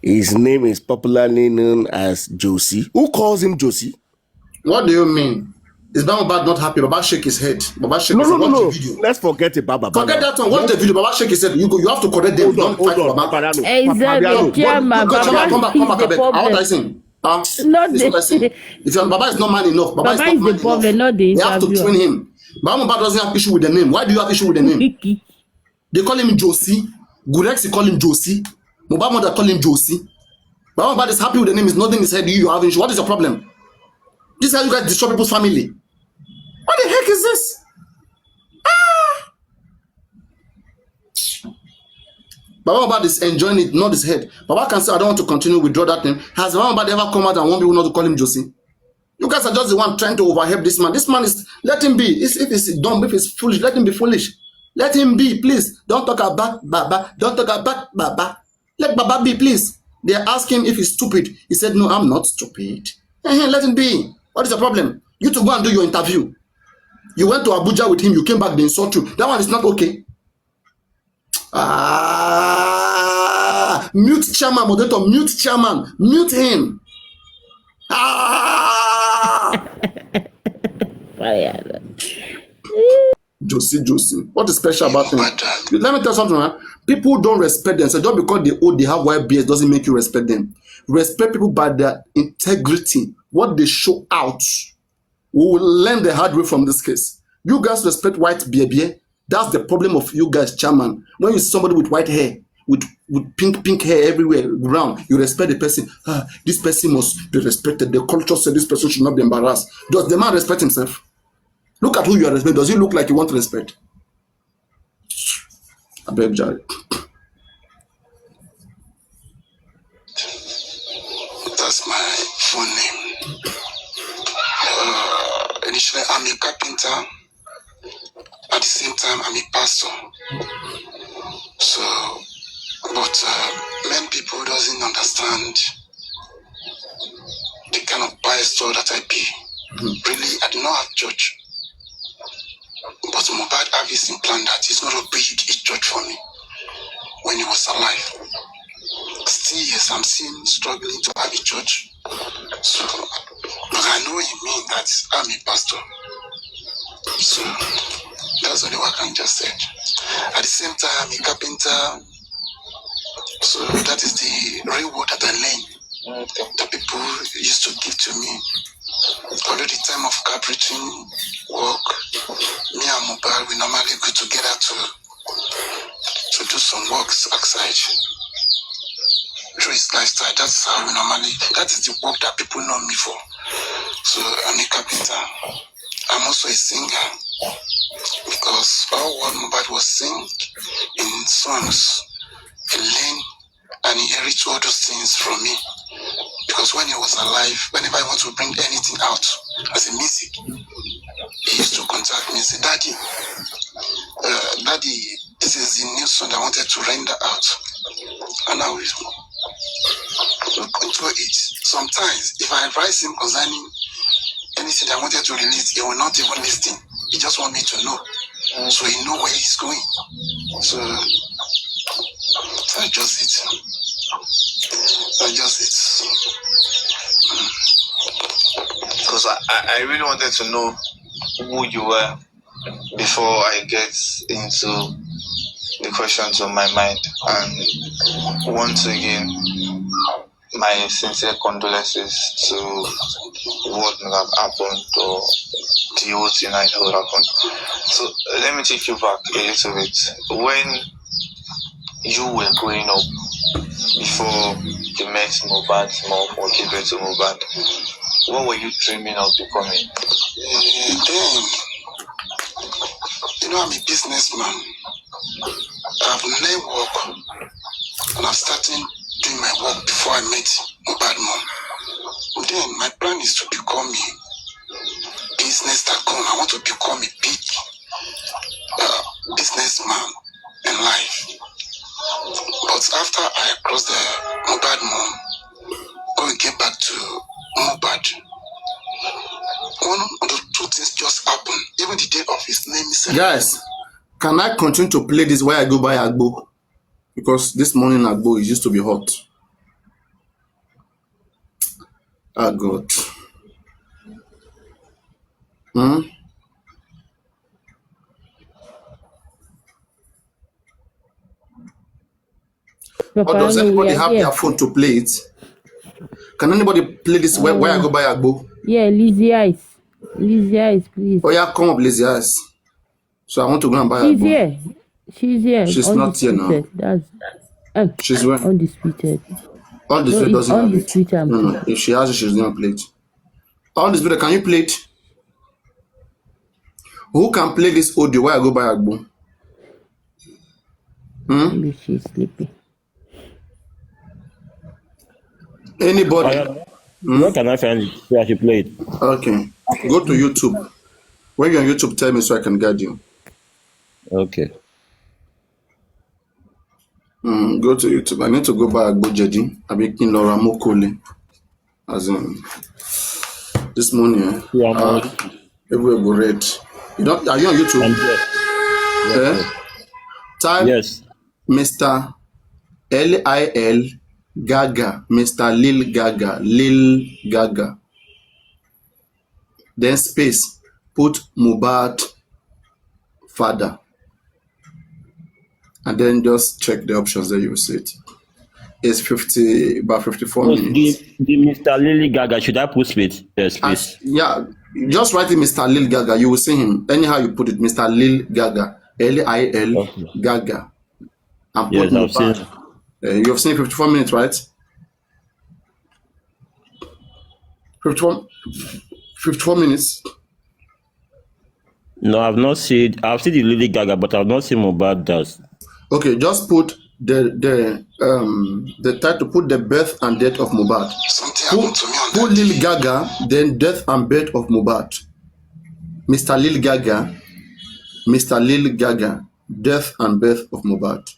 His name is popularly known as Josie. Who calls him Josie? What do you mean? Is Baba not happy? Baba shake his head. Baba shake his head. No. Let's forget about Baba. Forget that one. Watch the video. Baba shake his head. You have to correct them. Don't fight for Baba. Exactly. Chairman, Baba is the problem. Not the. If Baba is not man enough, Baba is the problem, not the interviewer. They have to train him. Baba doesn't have issue with the name. Why do you have issue with the name? They call him Josie. Gurex call him Josie. Mohbad mother call him Josie. Baba is happy with the name. Is nothing in his head. You have issue. What is your problem? This is how you guys destroy people's family. What the heck is this? Baba is enjoying it, not his head. Baba can say, I don't want to continue, withdraw that name. Has Baba ever come out and want people not to call him Josie? You guys are just the one trying to overhelp this man. This man is, let him be. If he's dumb, if he's foolish, let him be foolish. Let him be, please. Don't talk about Baba. Don't talk about Baba. Let Baba be, please. They asked him if he's stupid. He said, no, I'm not stupid. Let him be. What is the problem? You to go and do your interview. You went to Abuja with him, you came back, they insult you. That one is not okay. Mute chairman, moderator, mute chairman, mute him. Josie. What is special about him? Let me tell you something, man. People don't respect them. So just because they have white beards doesn't make you respect them. Respect people by their integrity, what they show out. We will learn the hard way from this case. You guys respect white beard. That's the problem of you guys, chairman. When you see somebody with white hair, with pink hair everywhere around, you respect the person. This person must be respected. The culture said this person should not be embarrassed. Does the man respect himself? Look at who you are respecting. Does he look like you want respect? I beg Jerry. That's my full name. Initially, I'm a carpenter. At the same time, I'm a pastor. So, but many people doesn't understand the kind of pastor that I be. Really, I do not have church. But mohbad have his plan that he's going to build a church for me when he was alive. Still, yes, I'm still struggling to have a church. So, but I know he means that I'm a pastor. So, that's only what I can just say. At the same time, I'm a carpenter. So, that is the reward that I learned. The people used to give to me. Although the time of carpentering work, me and mohbad, we normally go together to to do some works outside through his lifestyle. That's how we normally, that is the work that people know me for. So I'm a carpenter. I'm also a singer because all what Mohbad was sing in songs, he learned and he inherited all those things from me. Because when he was alive, whenever I want to bring anything out as a music, he used to contact me and say, Daddy, this is the new song I wanted to render out. And I will look into it. Sometimes, if I advise him concerning anything I wanted to release, he will not even listen. He just want me to know. So he know where he's going. So that's just it. That's just it. Because I really wanted to know who you were before I get into the questions on my mind. And once again, my sincere condolences to what may have happened or the whole thing that would happen. So let me take you back a little bit. When you were growing up, before you met Mohbad's mom or gave birth to Mohbad, what were you dreaming of becoming? Then, I'm a businessman. I've learned work and I've started doing my work before I met Mohbad mom. Then my plan is to become a business tycoon. I want to become a big businessman in life. But after I cross the Mohbad mom, go and get back to Mohbad, one of the two things just happened. Even the day of his name is... Guys, can I continue to play this while I go buy Agbo? Because this morning Agbo is used to be hot. Oh God. Or does anybody have their phone to play it? Can anybody play this where I go buy Agbo? Yeah, Lizzie Eyes. Lizzie Eyes, please. Oh yeah, come up, Lizzie Eyes. So I want to go and buy She's Agbo. here. She's here. She's not here now. She's where? Undisputed. Undisputed doesn't have it. Undisputed. No. If she has it, she's going to play it. Undisputed, can you play it? Who can play this audio where I go buy Agbo? Maybe she's sleeping. Anybody? Where can I find it? Where I should play it? Okay. Go to YouTube. When you're on YouTube, tell me so I can guide you. Okay. Go to YouTube. I need to go buy Agbo Jedi. I'm making Laura Mokole. As in, this morning, everywhere go red. Are you on YouTube? Yes. Type yes. Mr. Lil Gaga. Mr. Lil Gaga. Lil Gaga. Then space. Put Mohbad father. And then just check the options that you will see it. It's about 54 minutes. The Mr. Lily Gaga, should I put space? Space? Yeah, just write it Mr. Lil Gaga. You will see him. Anyhow you put it, Mr. Lil Gaga. Lil Okay. Gaga. And put Yes, I've seen it. You've seen 54 minutes, right? 54 minutes. No, I've not seen. I've seen the Lily Gaga, but I've not seen Mohbad does. Okay, just put the title. Put the birth and death of Mohbad. Put Lil Gaga, then death and birth of Mohbad. Mr. Lil Gaga, death and birth of Mohbad.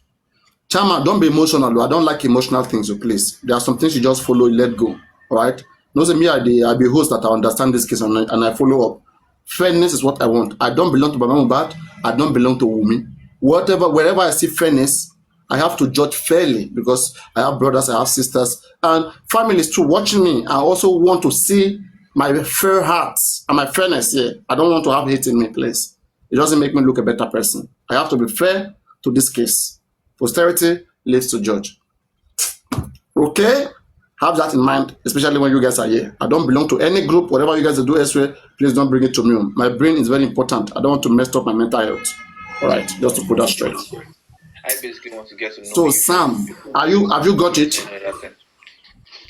Chama, don't be emotional. I don't like emotional things, so please. There are some things you just follow, let go. All right? No, say me, I be host that I understand this case and I follow up. Fairness is what I want. I don't belong to Baba Mohbad. I don't belong to Wumi. Wherever I see fairness, I have to judge fairly because I have brothers, I have sisters, and families too watching me. I also want to see my fair hearts and my fairness here. I don't want to have hate in me, please. It doesn't make me look a better person. I have to be fair to this case. Posterity lives to judge. Okay? Have that in mind, especially when you guys are here. I don't belong to any group. Whatever you guys do elsewhere, please don't bring it to me. My brain is very important. I don't want to mess up my mental health. All right, just to put that straight. I basically want to get to know So you. Sam, have you got it?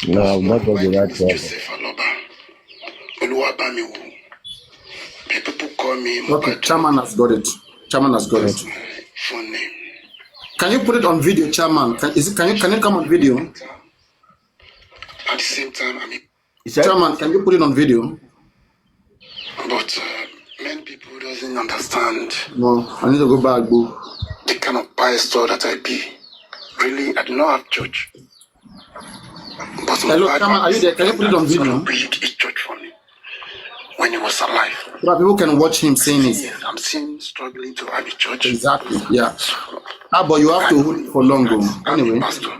No, I've not got My the name right is person. Joseph Aloba. Oluwabamiwo. People call me Okay, Mohbad. Chairman has got it. Chairman has got That's it. my full name. Can you put it on video, Chairman? Can you come on video? At the same time, Chairman, can you put it on video? but many people doesn't understand No, I need to go back, boo. the kind of pastor that I be. Really, I do not have church. But Hello, Mohbad Chairman, are you there? Can you put it on sort video? of built a church for me when he was alive. So that people can watch him saying it. Yes, I'm seeing struggling to have a church. Exactly, yeah. So, But you have to hold it for long, though. I'm a Anyway. pastor.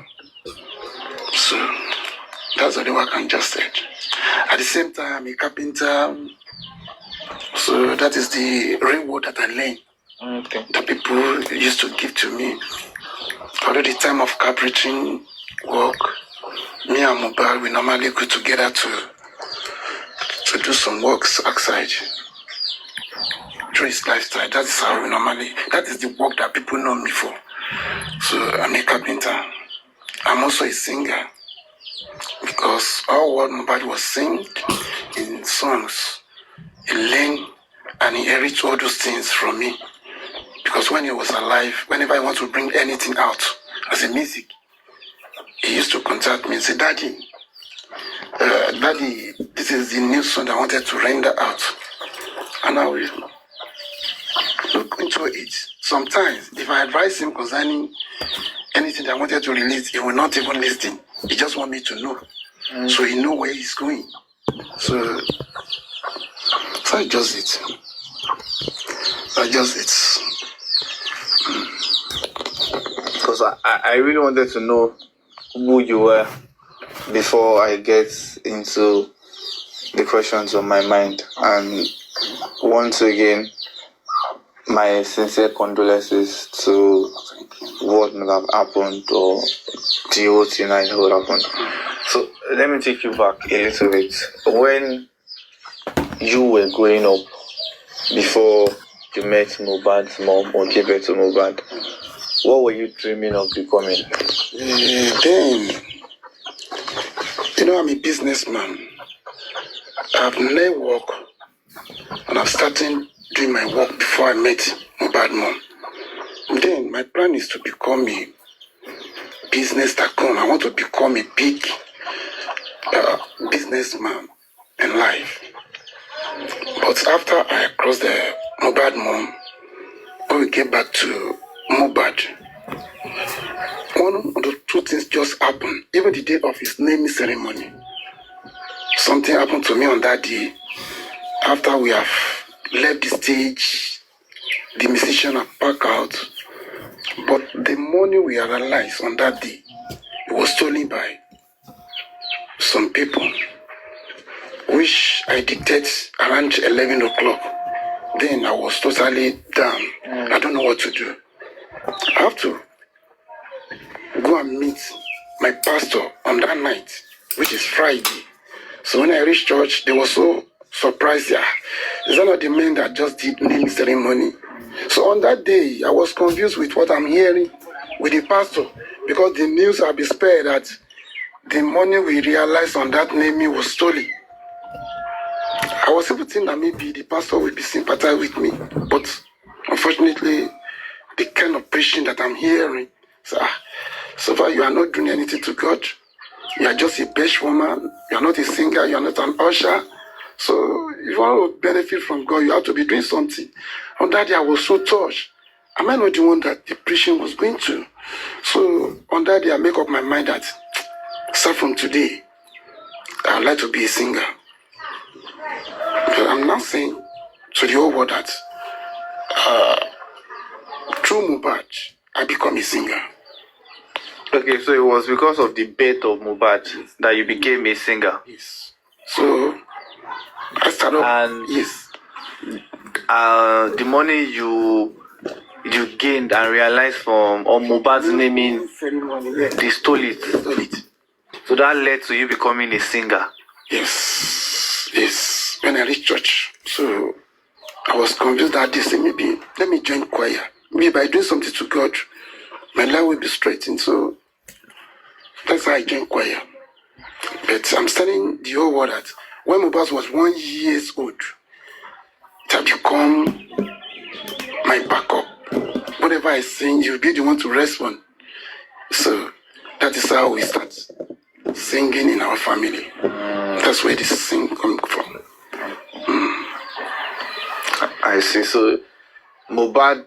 So that's the work I just said. At the same time, I'm a carpenter. So that is the reward that I learned. Okay. That people used to give to me. Although the time of carpentering work, me and Mohbad, we normally go together to do some works outside. Through his lifestyle, that is how we normally, that is the work that people know me for. So I'm a carpenter. I'm also a singer. Because all what Mohbad was singing in songs, he learned and inherit all those things from me. Because when he was alive, whenever I want to bring anything out as a music, he used to contact me and say, Daddy, this is the new song I wanted to render out. And I will look into it. Sometimes, if I advise him concerning anything I wanted to release, he will not even listen. He just want me to know. So he know where he's going. So I just it. Because I really wanted to know who you were before I get into the questions on my mind. And once again, my sincere condolences to what may have happened or the whole thing I know what happened. So let me take you back a little bit. When you were growing up, before you met Mohbad's mom or gave birth to Mohbad, what were you dreaming of becoming? Then, I'm a businessman. I've never worked, and I've started doing my work before I met Mohbad mom. Then my plan is to become a business tycoon. I want to become a big businessman in life. But after I crossed the Mohbad mom, when we get back to Mohbad, one of the two things just happened. Even the day of his naming ceremony, something happened to me on that day. After we have left the stage, the musician have packed out. But the money we realized on that day, it was stolen by some people, which I dictated around 11 o'clock. Then I was totally down. I don't know what to do. I have to go and meet my pastor on that night, which is Friday. So when I reached church, they were so surprised. Yeah, is that not the man that just did naming ceremony? So on that day, I was confused with what I'm hearing with the pastor, because the news had been spread that the money we realized on that naming was stolen. I was even thinking that maybe the pastor will be sympathizing with me, but unfortunately, the kind of preaching that I'm hearing, so far you are not doing anything to God. You are just a best woman. You are not a singer. You are not an usher. So if you want to benefit from God, you have to be doing something. On that day, I was so touched. Am I not the one that the preaching was going to? So on that day, I make up my mind that start from today, I would like to be a singer. But I'm now saying to the whole world that through Mohbad, I become a singer. Okay, so it was because of the birth of Mohbad that you became a singer. Yes. So I started. And yes. The money you gained and realized from Mohbad's naming, they stole it. So that led to you becoming a singer. Yes. When I reached church, so I was convinced that this maybe let me join choir. Maybe by doing something to God, my life will be straightened. So that's how I joined choir. But I'm telling the whole world that when Mohbad was 1 year old, it had become my backup. Whatever I sing, you'll be the one to respond. So that is how we start singing in our family. That's where this sing comes from. I see. So Mohbad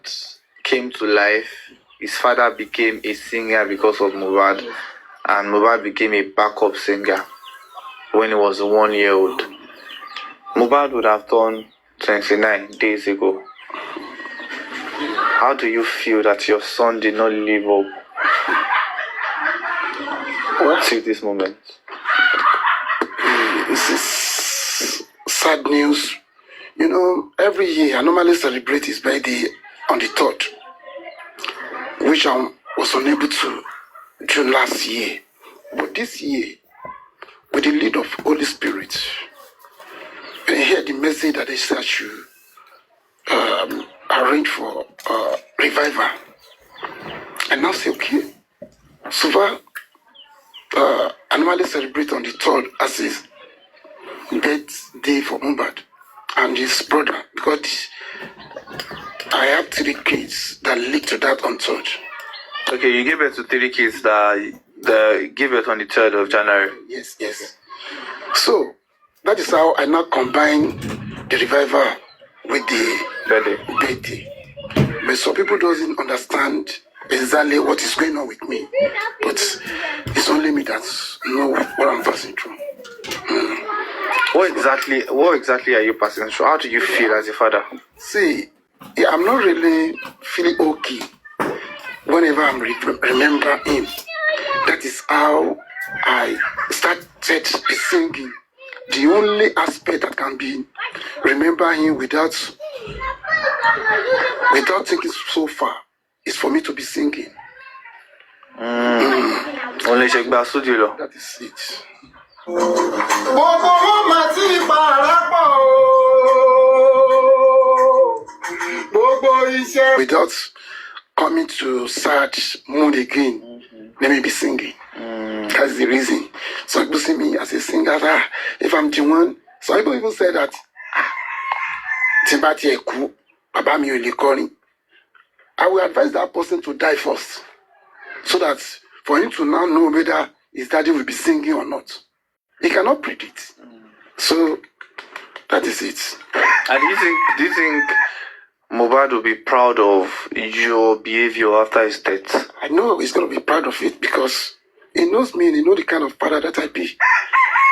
came to life. His father became a singer because of Mohbad, and Mohbad became a backup singer when he was 1 year old. Mohbad would have turned 29 days ago. How do you feel that your son did not live up to this moment? This is sad news. You know, every year I normally celebrate his birthday on the 3rd, which I was unable to do last year. But this year, with the lead of Holy Spirit, I heard the message that they said I should arrange for revival. And now say, okay, so far, I normally celebrate on the 3rd as his birthday for Mohbad and his brother, because I have 3 kids that lead to that on 3rd. Okay, you gave birth to 3 kids that gave birth on the 3rd of January. Yes. So that is how I now combine the revival with the birthday. But some people doesn't understand exactly what is going on with me. But it's only me that know what I'm passing through. What exactly are you passing through? How do you feel as a father? See, I'm not really feeling okay whenever I'm remember him. That is how I started singing. The only aspect that can be remember him without thinking so far is for me to be singing. Only check back studio. That is it. Without coming to sad mood again, let me be singing. That's the reason. Some people see me as a singer. If I'm the one, some people even say that I will advise that person to die first, so that for him to now know whether his daddy will be singing or not. He cannot predict. So that is it. And do you think Mohbad will be proud of your behavior after his death? I know he's going to be proud of it because he knows me and he knows the kind of father that I be.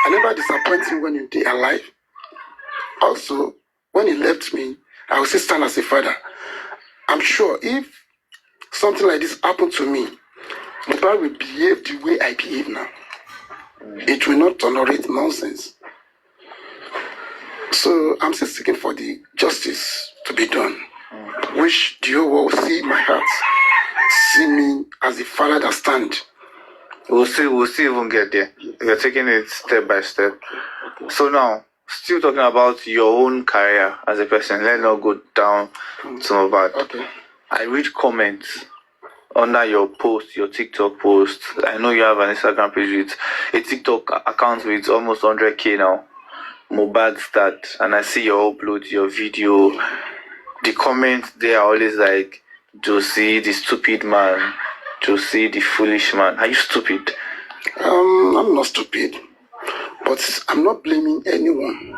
I never disappoint him when he's alive. Also, when he left me, I will still stand as a father. I'm sure if something like this happened to me, Mohbad will behave the way I behave now. It will not tolerate nonsense. So I'm still seeking for the justice to be done. Wish the whole world see my heart, see me as the father that stand. We'll see even get there. We're taking it step by step. So now, still talking about your own career as a person. Let's not go down to Mohbad. Okay. I read comments under your post, your TikTok post. I know you have an Instagram page with a TikTok account with almost 100K now. Mohbad start, and I see your upload, your video. The comments there are always like, Josie, the stupid man. Josie, the foolish man. Are you stupid? I'm not stupid, but I'm not blaming anyone.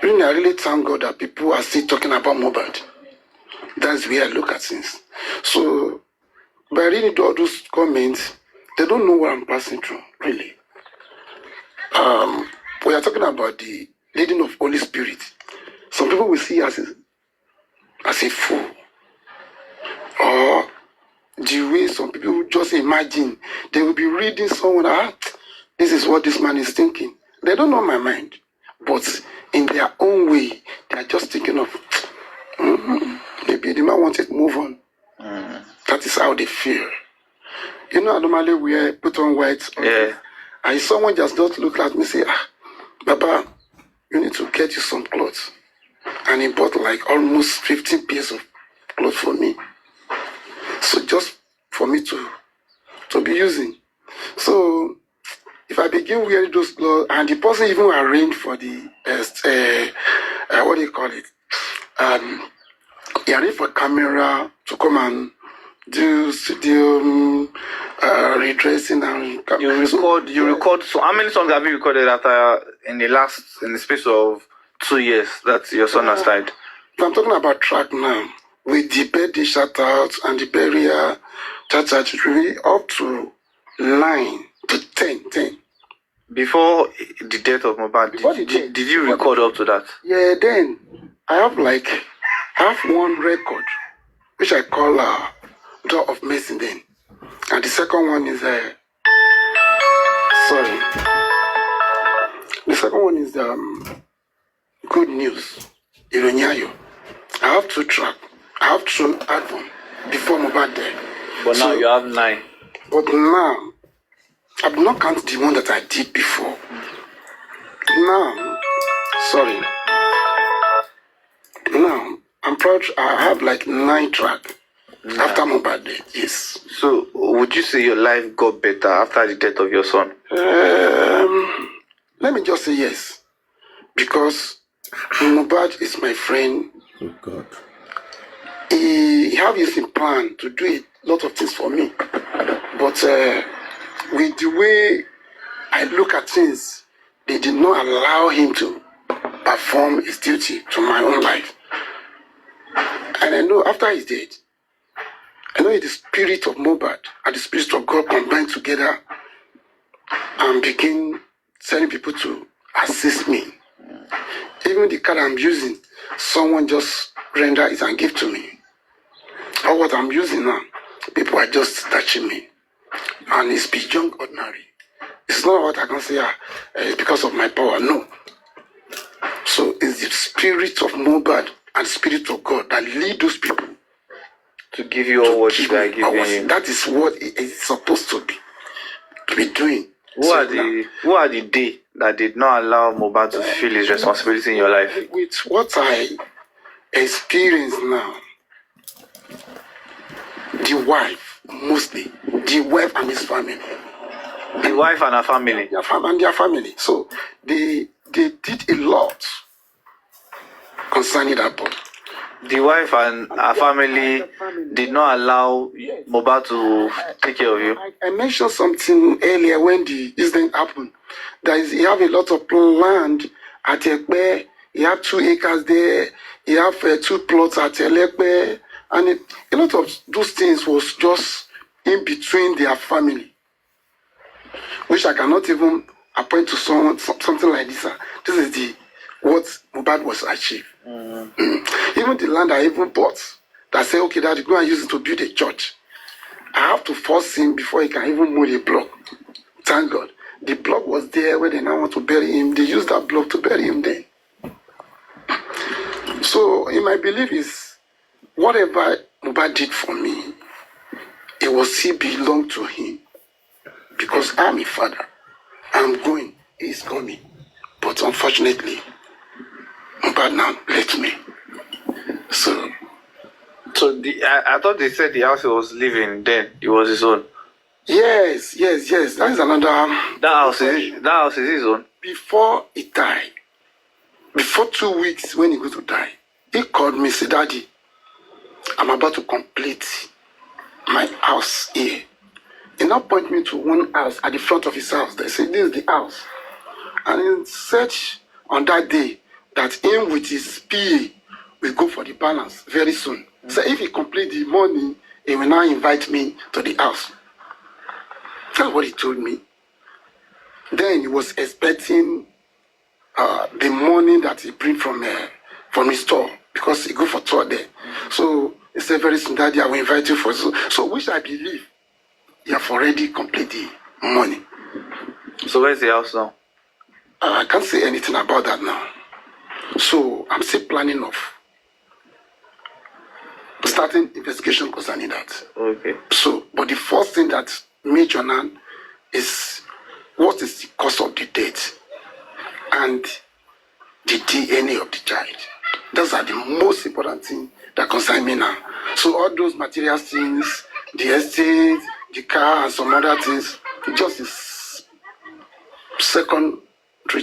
Really, I really thank God that people are still talking about Mohbad. That's where I look at things. So, by reading all those comments, they don't know what I'm passing through, really. We are talking about the leading of Holy Spirit. Some people will see as a fool. Or the way some people just imagine, they will be reading someone, this is what this man is thinking. They don't know my mind. But in their own way, they are just thinking of, maybe the man wanted to move on. That is how they feel. You know, I normally wear put on white. Yeah. And someone just don't look at me and say, Baba, you need to get you some clothes. And he bought like almost 15 pairs of clothes for me. So just for me to be using. So if I begin wearing those clothes, and the person even arranged for the what do you call it? He arranged for camera to come and do studio redressing and you record. So how many songs have you recorded after in the space of 2 years that your son has died? I'm talking about track now with the birthday shout out and the burial really up to 9 to 10. Before the death of Mohbad, did you record up to that? Yeah, then I have one record which I call Door of Mercy then. And the second one is Good News, Ironyayo. I have 2 tracks. I have 2 albums before Mohbad died. But now you have 9. But now, I do not count the one that I did before. Now, I'm proud. I have 9 tracks after Mohbad died. Yes. So, would you say your life got better after the death of your son? Let me just say yes, because Mohbad is my friend. Oh God. He have his plan to do a lot of things for me, but with the way I look at things, they did not allow him to perform his duty to my own life. And I know after he's dead, I know the spirit of Mohbad and the spirit of God combined together and begin sending people to assist me. Even the card I'm using, someone just render it and give to me. Or what I'm using now, people are just touching me. And it's beyond ordinary. It's not what I can say, it's because of my power, no. So it's the spirit of Mohbad and the spirit of God that lead those people to give you all what they are giving you. That is what it is supposed to be doing. Who are the day that did not allow Mohbad to feel his responsibility in your life? With what I experience now, the wife, mostly, the wife and his family. The wife and her family? Their family. So they did a lot concerning that boy. The wife and her family did not allow Mohbad to take care of you? I mentioned something earlier when this thing happened. He have a lot of land at Ekpe. He have 2 acres there. He have 2 plots at Elekpe. And a lot of those things was just in between their family, which I cannot even appoint to someone, something like this. This is what Mohbad was achieved. Even the land I even bought, that say, okay, Daddy, go and use it to build a church. I have to force him before he can even move the block. Thank God. The block was there when they now want to bury him. They used that block to bury him there. So, in my belief is, whatever Mohbad did for me, it will still belong to him. Because I'm a father. I'm going. He's coming. But unfortunately, Mohbad now left me. So I thought they said the house he was living then, it was his own. Yes. That is another. That house is his own. Before he died, before 2 weeks when he was to die, he called me, said, Daddy, I'm about to complete my house here. He now pointed me to one house at the front of his house. They said, this is the house. And he said on that day that him with his PA will go for the balance very soon. So if he complete the money, he will now invite me to the house. That's what he told me. Then he was expecting the money that he bring from his store, because he go for tour there. So he said, very soon, Daddy, I will invite you for so which I believe you have already completed the money. So where's the house now? I can't say anything about that now. So I'm still planning of starting investigation concerning that. Okay. So, but the first thing that major now is what is the cause of the death and the DNA of the child. Those are the most important things that concern me now. So all those material things the estate, the car, and some other things. It just is secondary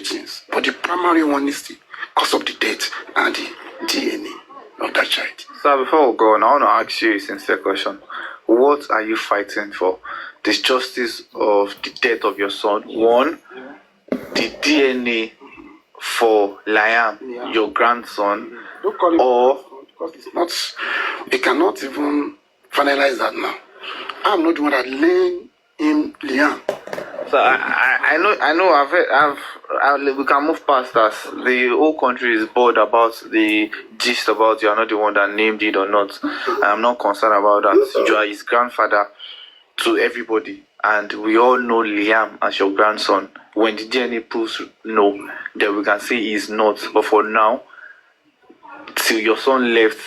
things. But the primary one is the cause of the death and the DNA of that child. So before we go on, I want to ask you a sincere question. What are you fighting for? The justice of the death of your son. One, the DNA for Liam, your grandson. Don't call him or because it's not. We cannot even finalize that now. I'm not the one that laying him Liam. So I know. We can move past that. The whole country is bored about the gist about you are not the one that named it or not. I'm not concerned about that. You are his grandfather to everybody, and we all know Liam as your grandson. When the DNA proves no, then we can say he is not. But for now, till your son left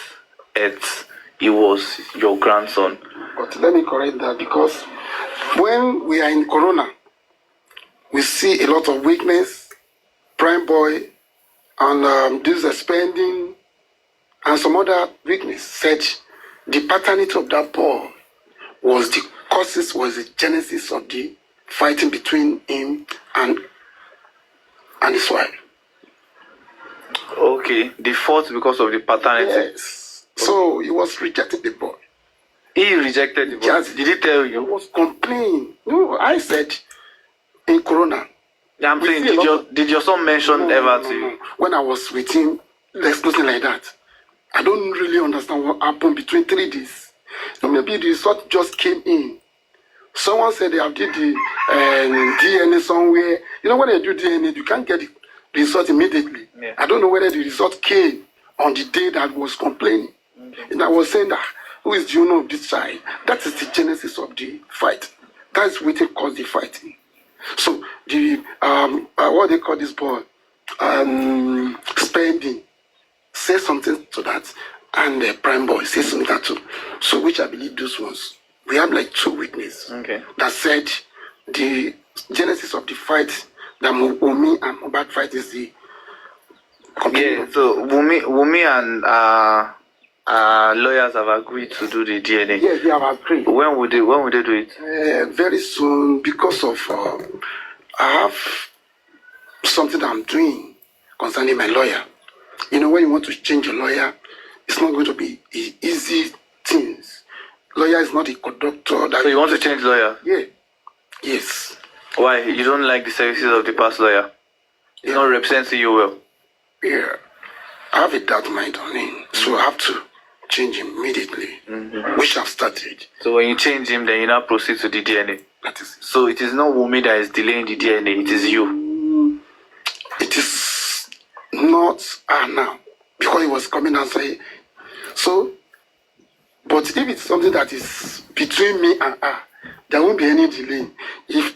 Earth, he was your grandson. But let me correct that, because when we are in Corona, we see a lot of weakness, prime boy, and this spending, and some other weakness. Said the paternity of that boy was the causes, was the genesis of the fighting between him and his wife. Okay, they fought because of the paternity. Yes. So he was rejecting the boy. He rejected the boy. Yes. Did he tell He you? was complaining. No, I said in Corona. Yeah, I'm we saying, see a lot did your son mention No, ever no, to you? no. When I was with him, there's nothing like that. I don't really understand what happened between 3 days. So maybe the result just came in. Someone said they have did the DNA somewhere. You know, when they do DNA, you can't get the result immediately. Yeah. I don't know whether the result came on the day that was complaining. Okay. And I was saying that, who is the owner of this child? That is the genesis of the fight. That is what caused the fighting. So the what they call this boy, spending, say something to that, and the prime boy say something to that too. So which I believe those ones. We have like 2 witnesses that said the genesis of the fight, that Wumi and mohbad fight is the. Yeah. So Wumi and lawyers have agreed to do the DNA. Yes, they have agreed. When would they do it? Very soon, because of I have something that I'm doing concerning my lawyer. You know, when you want to change a lawyer, it's not going to be easy things. Lawyer is not a conductor. So you want to change lawyer? Yeah. Yes. Why? You don't like the services of the past lawyer? He's not representing you well. Yeah. I have a dark mind on him, so I have to change him immediately, which I've started. So when you change him, then you now proceed to the DNA. That is it. So it is not Wumi that is delaying the DNA, it is you. It is not now, because he was coming and saying, so, but if it's something that is between me and her, there won't be any delay. If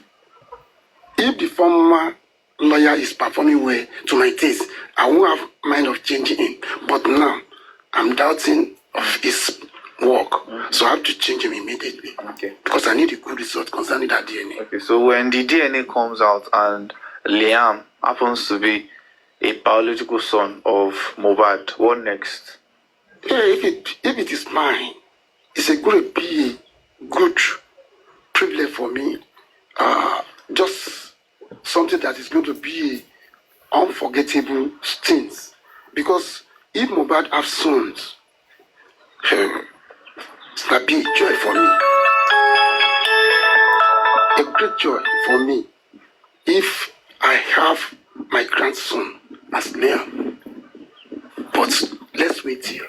the former lawyer is performing well to my taste, I won't have mind of changing him. But now, I'm doubting of his work, so I have to change him immediately. Okay. Because I need a good result concerning that DNA. Okay, so when the DNA comes out and Liam happens to be a biological son of Mohbad, what next? Yeah, if it is mine, it's going to be a good privilege for me. Just something that is going to be unforgettable things. Because if Mohbad have sons, it's going to be a joy for me. A great joy for me if I have my grandson as Liam. But let's wait here.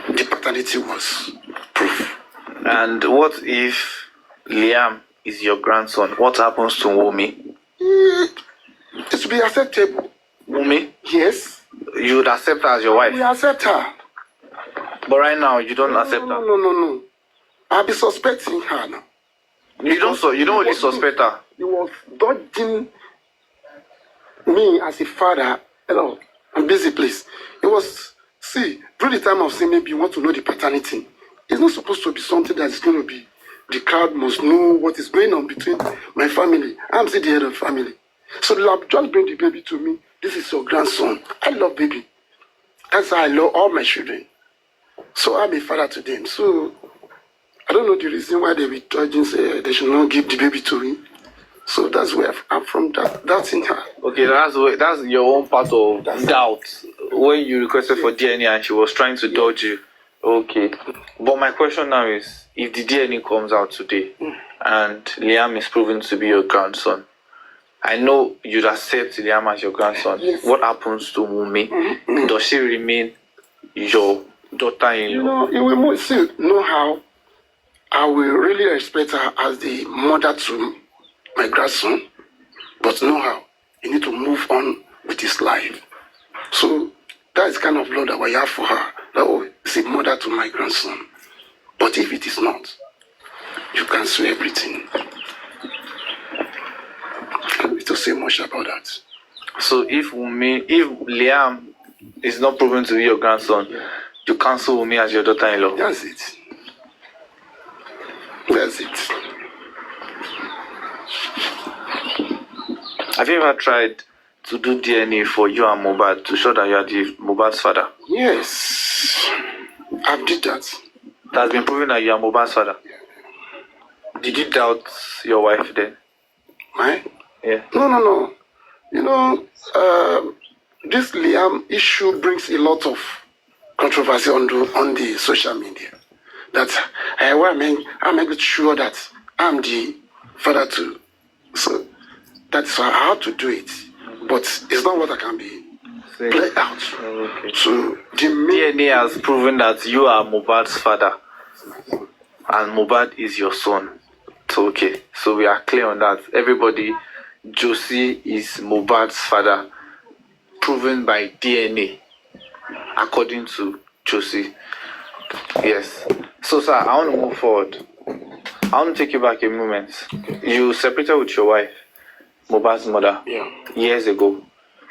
The paternity was proof. And what if Liam is your grandson? What happens to Wumi? It will be acceptable. Wumi? Yes. You would accept her as your wife? We accept her. But right now, you don't accept her? No. I'll be suspecting her now. You don't really suspect her? He was dodging me as a father. Hello, I'm busy, please. It was, see, during the time of saying maybe you want to know the paternity, it's not supposed to be something that is going to be, the crowd must know what is going on between my family. I'm still the head of the family. So they'll just bring the baby to me. This is your grandson. I love baby. That's how I love all my children. So I'm a father to them. So I don't know the reason why they be judging say they should not give the baby to him. So that's where I'm from. That's in her. Okay, that's your own part of doubt when you requested for DNA and she was trying to dodge you. Okay, but my question now is, if the DNA comes out today and Liam is proven to be your grandson, I know you'd accept Liam as your grandson. Yes. What happens to Wunmi? Does she remain your daughter-in-law? You will still know how I will really respect her as the mother to my grandson, but know how you need to move on with his life. So that is kind of love that we have for her. That is a mother to my grandson. But if it is not, you can say everything. I don't need to say much about that. So if Liam is not proven to be your grandson, you cancel Wunmi as your daughter-in-law. That's it. That's it. Have you ever tried to do DNA for you and Mohbad to show that you are the Mohbad's father? Yes, I did that. That has been proven that you are Mohbad's father. Did you doubt your wife then? Right? Yeah. No. You know, this Liam issue brings a lot of controversy on the social media. That I'm making sure that I'm the father too. So that's why I had to do it. But it's not what I can be play out. Okay. So the DNA has proven that you are Mohbad's father and Mohbad is your son. So okay. So we are clear on that. Everybody, Josie is Mohbad's father, proven by DNA, according to Josie. Yes. So sir, I want to move forward. I want to take you back a moment. You separated with your wife, Mohbad's mother, years ago.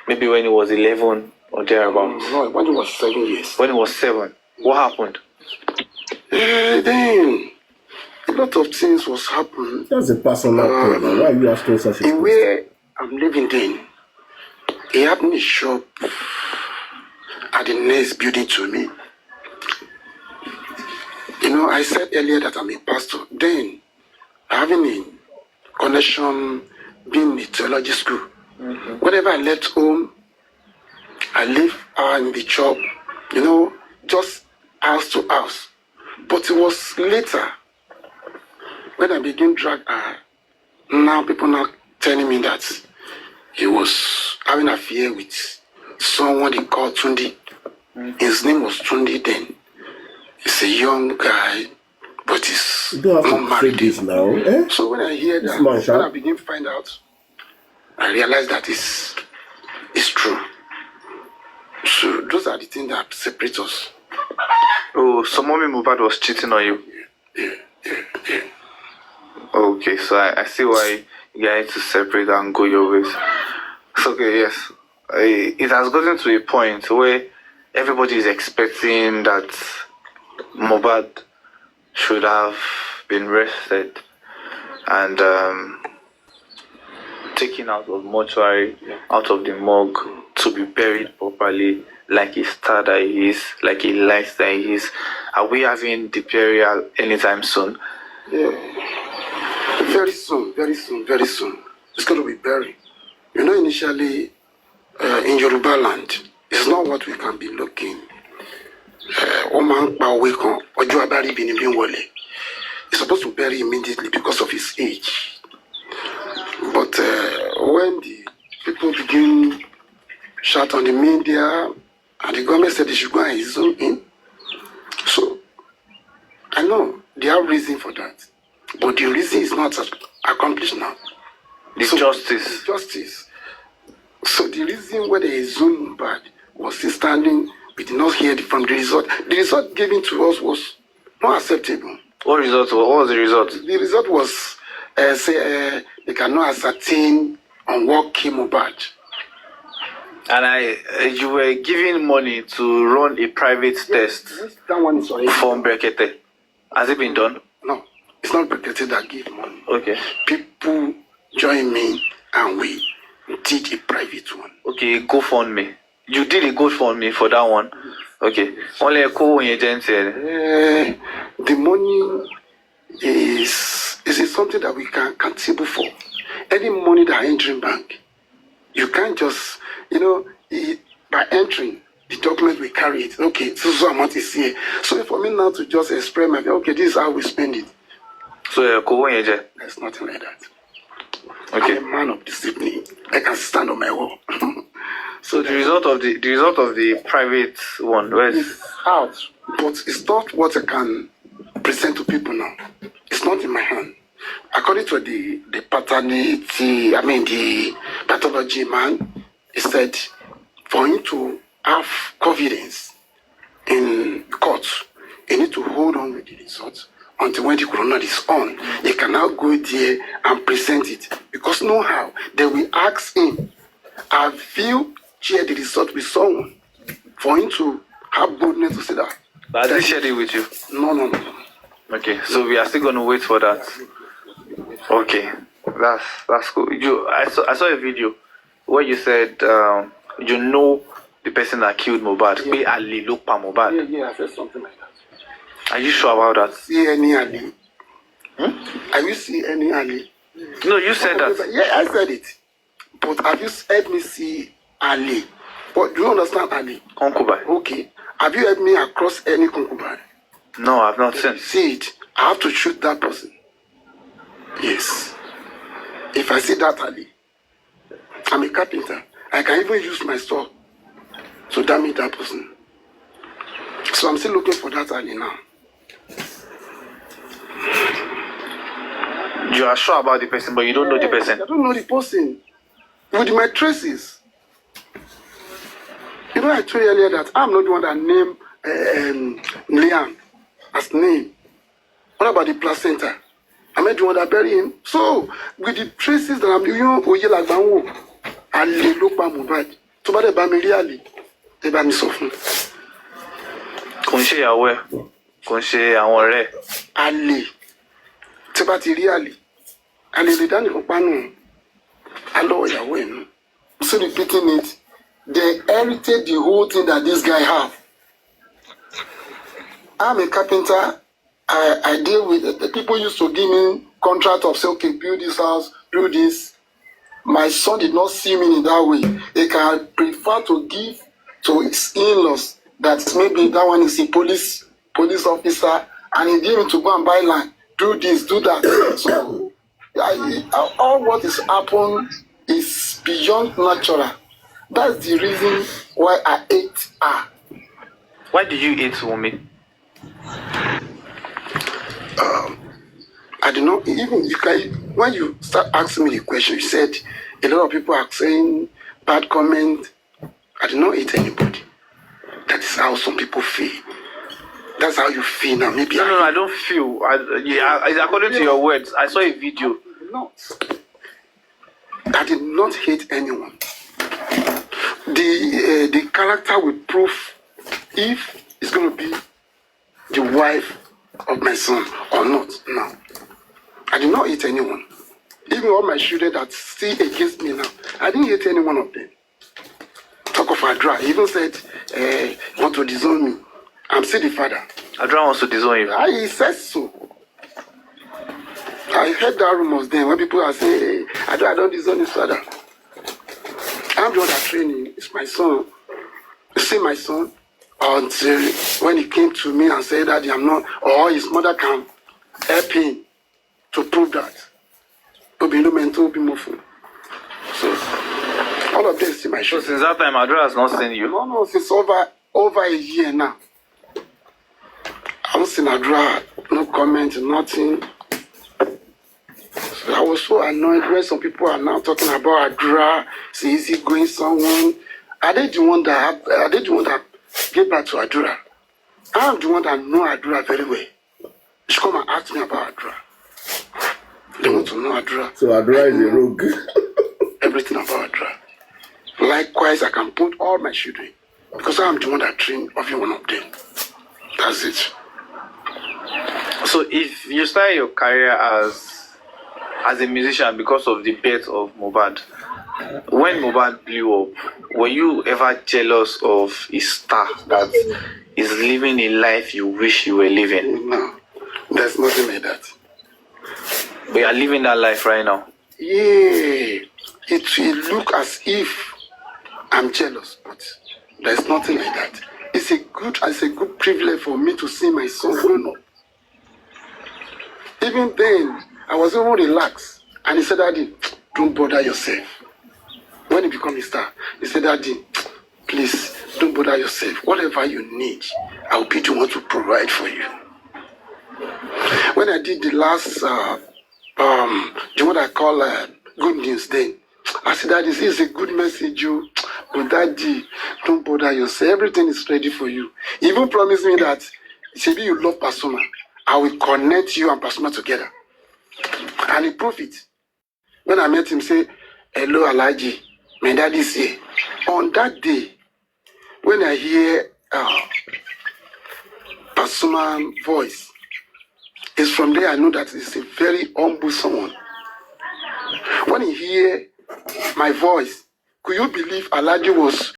Maybe when he was 11 or thereabouts. No, when he was 7 years. When he was 7. What happened? Then a lot of things was happening. That's a personal problem. Why are you asking such a question? Where I'm living then, he happened to shop at the next building to me. You know, I said earlier that I'm a pastor. Then, having a connection, being in the theology school, whenever I left home, I live in the shop, you know, just house to house. But it was later when I began drag her. Now people now telling me that he was having an affair with someone they called Tundi. His name was Tundi then. He's a young guy, but he's not married now. Eh? So when I hear that, when I begin to find out, I realize that it's true. So those are the things that separate us. Oh, so mommy Mohbad was cheating on you? Yeah. Okay, so I see why you guys to separate and go your ways. So, okay, yes. It has gotten to a point where everybody is expecting that Mohbad should have been rested and taken out of mortuary, out of the morgue to be buried properly, like a star that he is, like a light that he is. Are we having the burial anytime soon? Yeah. Very soon. It's going to be buried. You know, initially, in Yoruba land, it's not what we can be looking. He's supposed to bury immediately because of his age. But when the people begin shout on the media and the government said they should go and zone in, so I know they have reason for that. But the reason is not accomplished now. Justice. So the reason why they zone bad was still standing. We did not hear from the result. The result given to us was not acceptable. What result? What was the result? The result was they cannot ascertain on what came about. And you were giving money to run a private test That one is already from Brekete. Has it been done? No, it's not Brekete that give money. Okay. People join me and we did a private one. Okay, GoFundMe. You did a GoFundMe for that one. Okay. Only a co agent. The money any money that entering bank, you can't just, by entering the document we carry it. Okay, so amount is here. So for me now to just express my, okay, this is how we spend it. So There's nothing like that. okay. I'm a man of discipline. I can stand on my own. So the result of the private one, where's It's out, but it's not what I can present to people now. It's not in my hand. According to the the pathology man, he said for him to have confidence in court, you need to hold on with the results until when the corona is on. He can now go there and present it. Because no how, they will ask him, have you shared the result with someone? For him to have boldness to say that. But I didn't share it with you. No. Okay, so we are still going to wait for that. Okay, that's cool. I saw a video where you said you know the person that killed Mohbad. Pé Ali ló pa Mohbad. Yeah, I said something like that. Are you sure about that? See any Ali? Have you seen any Ali? No, you said that. Yeah, I said it. But have you heard me see Ali? But do you understand Ali? Concubine. Okay. Have you heard me across any concubine? No, I've not seen. See it. I have to shoot that person. Yes. If I see that Ali, I'm a carpenter. I can even use my saw to damage that person. So I'm still looking for that Ali now. You are sure about the person, but you don't know the person. I don't know the person. With my traces. I told you earlier that I'm not the one that named Liam as name. What about the placenta? I'm not the one that buried him. So, with the traces that I'm doing, Ali ló pa Mohbad. Tó bá dé bá mi rí Ali, ẹ bá mi sọ fún. Kò ń ṣe ìyàwó ẹ̀, kò ń ṣe àwọn ọ̀rẹ́. Ali. Tí bá ti rí Ali, Ali lè dá nìkan pa nù. Alọ́ ìyàwó ẹ̀ nù. So repeating it, they inherited the whole thing that this guy have. I'm a carpenter. I deal with the people used to give me contract of say, okay, build this house, build this. My son did not see me in that way. He can prefer to give to his in-laws that maybe that one is a police officer, and he gave him to go and buy land, do this, do that. So all what is happened is beyond natural. That's the reason why I hate her. Why did you hate Wunmi? I do not even when you start asking me the question, you said a lot of people are saying bad comment. I do not hate anybody. That is how some people feel. That's how you feel now. Maybe No, I don't feel. According to your words, I saw a video. I did not hate anyone. The character will prove if it's going to be the wife of my son or not. No. I did not hate anyone. Even all my children that see against me now, I didn't hate any one of them. Talk of Adra. He even said, want to disown me. I'm still the father. Adra wants to disown you. He says so. I heard that rumors then when people are saying, hey, I don't disown his father. I'm the one that trained him. It's my son. You see my son? Until when he came to me and said that I'm not, or his mother can help him to prove that. So, all of this is my show. So since that time, Adra has not seen you? No, since over a year now. I haven't seen Adra, no comment, nothing. So I was so annoyed when some people are now talking about Adra, say, is he going someone? Are they the one that gave back to Adra? I'm the one that know Adra very well. You should come and ask me about Adra. They want to know Adra. So Adra is a rogue. Everything about Adra. Likewise, I can put all my children because I'm the one that trained every one of them. That's it. So if you started your career as a musician because of the birth of Mohbad, when Mohbad blew up, were you ever jealous of his star that is living a life you wish you were living? No, there's nothing like that. But you are living that life right now. Yeah, it will look as if I'm jealous, but there's nothing like that. It's a good privilege for me to see my son grown up. Even then, I was even relaxed. And he said, Daddy, don't bother yourself. When he became a star, he said, Daddy, please, don't bother yourself. Whatever you need, I'll be the one to provide for you. When I did the last, the what I call good news then, I said, Daddy, this is a good message, you. But Daddy, don't bother yourself. Everything is ready for you. He even promised me that, maybe you love Pasuma. I will connect you and Pasuma together. And he proved it. When I met him, say, hello, Alaji, my daddy is here. On that day, when I hear Pasuma voice, it's from there I know that it's a very humble someone. When he hear my voice, could you believe Alaji was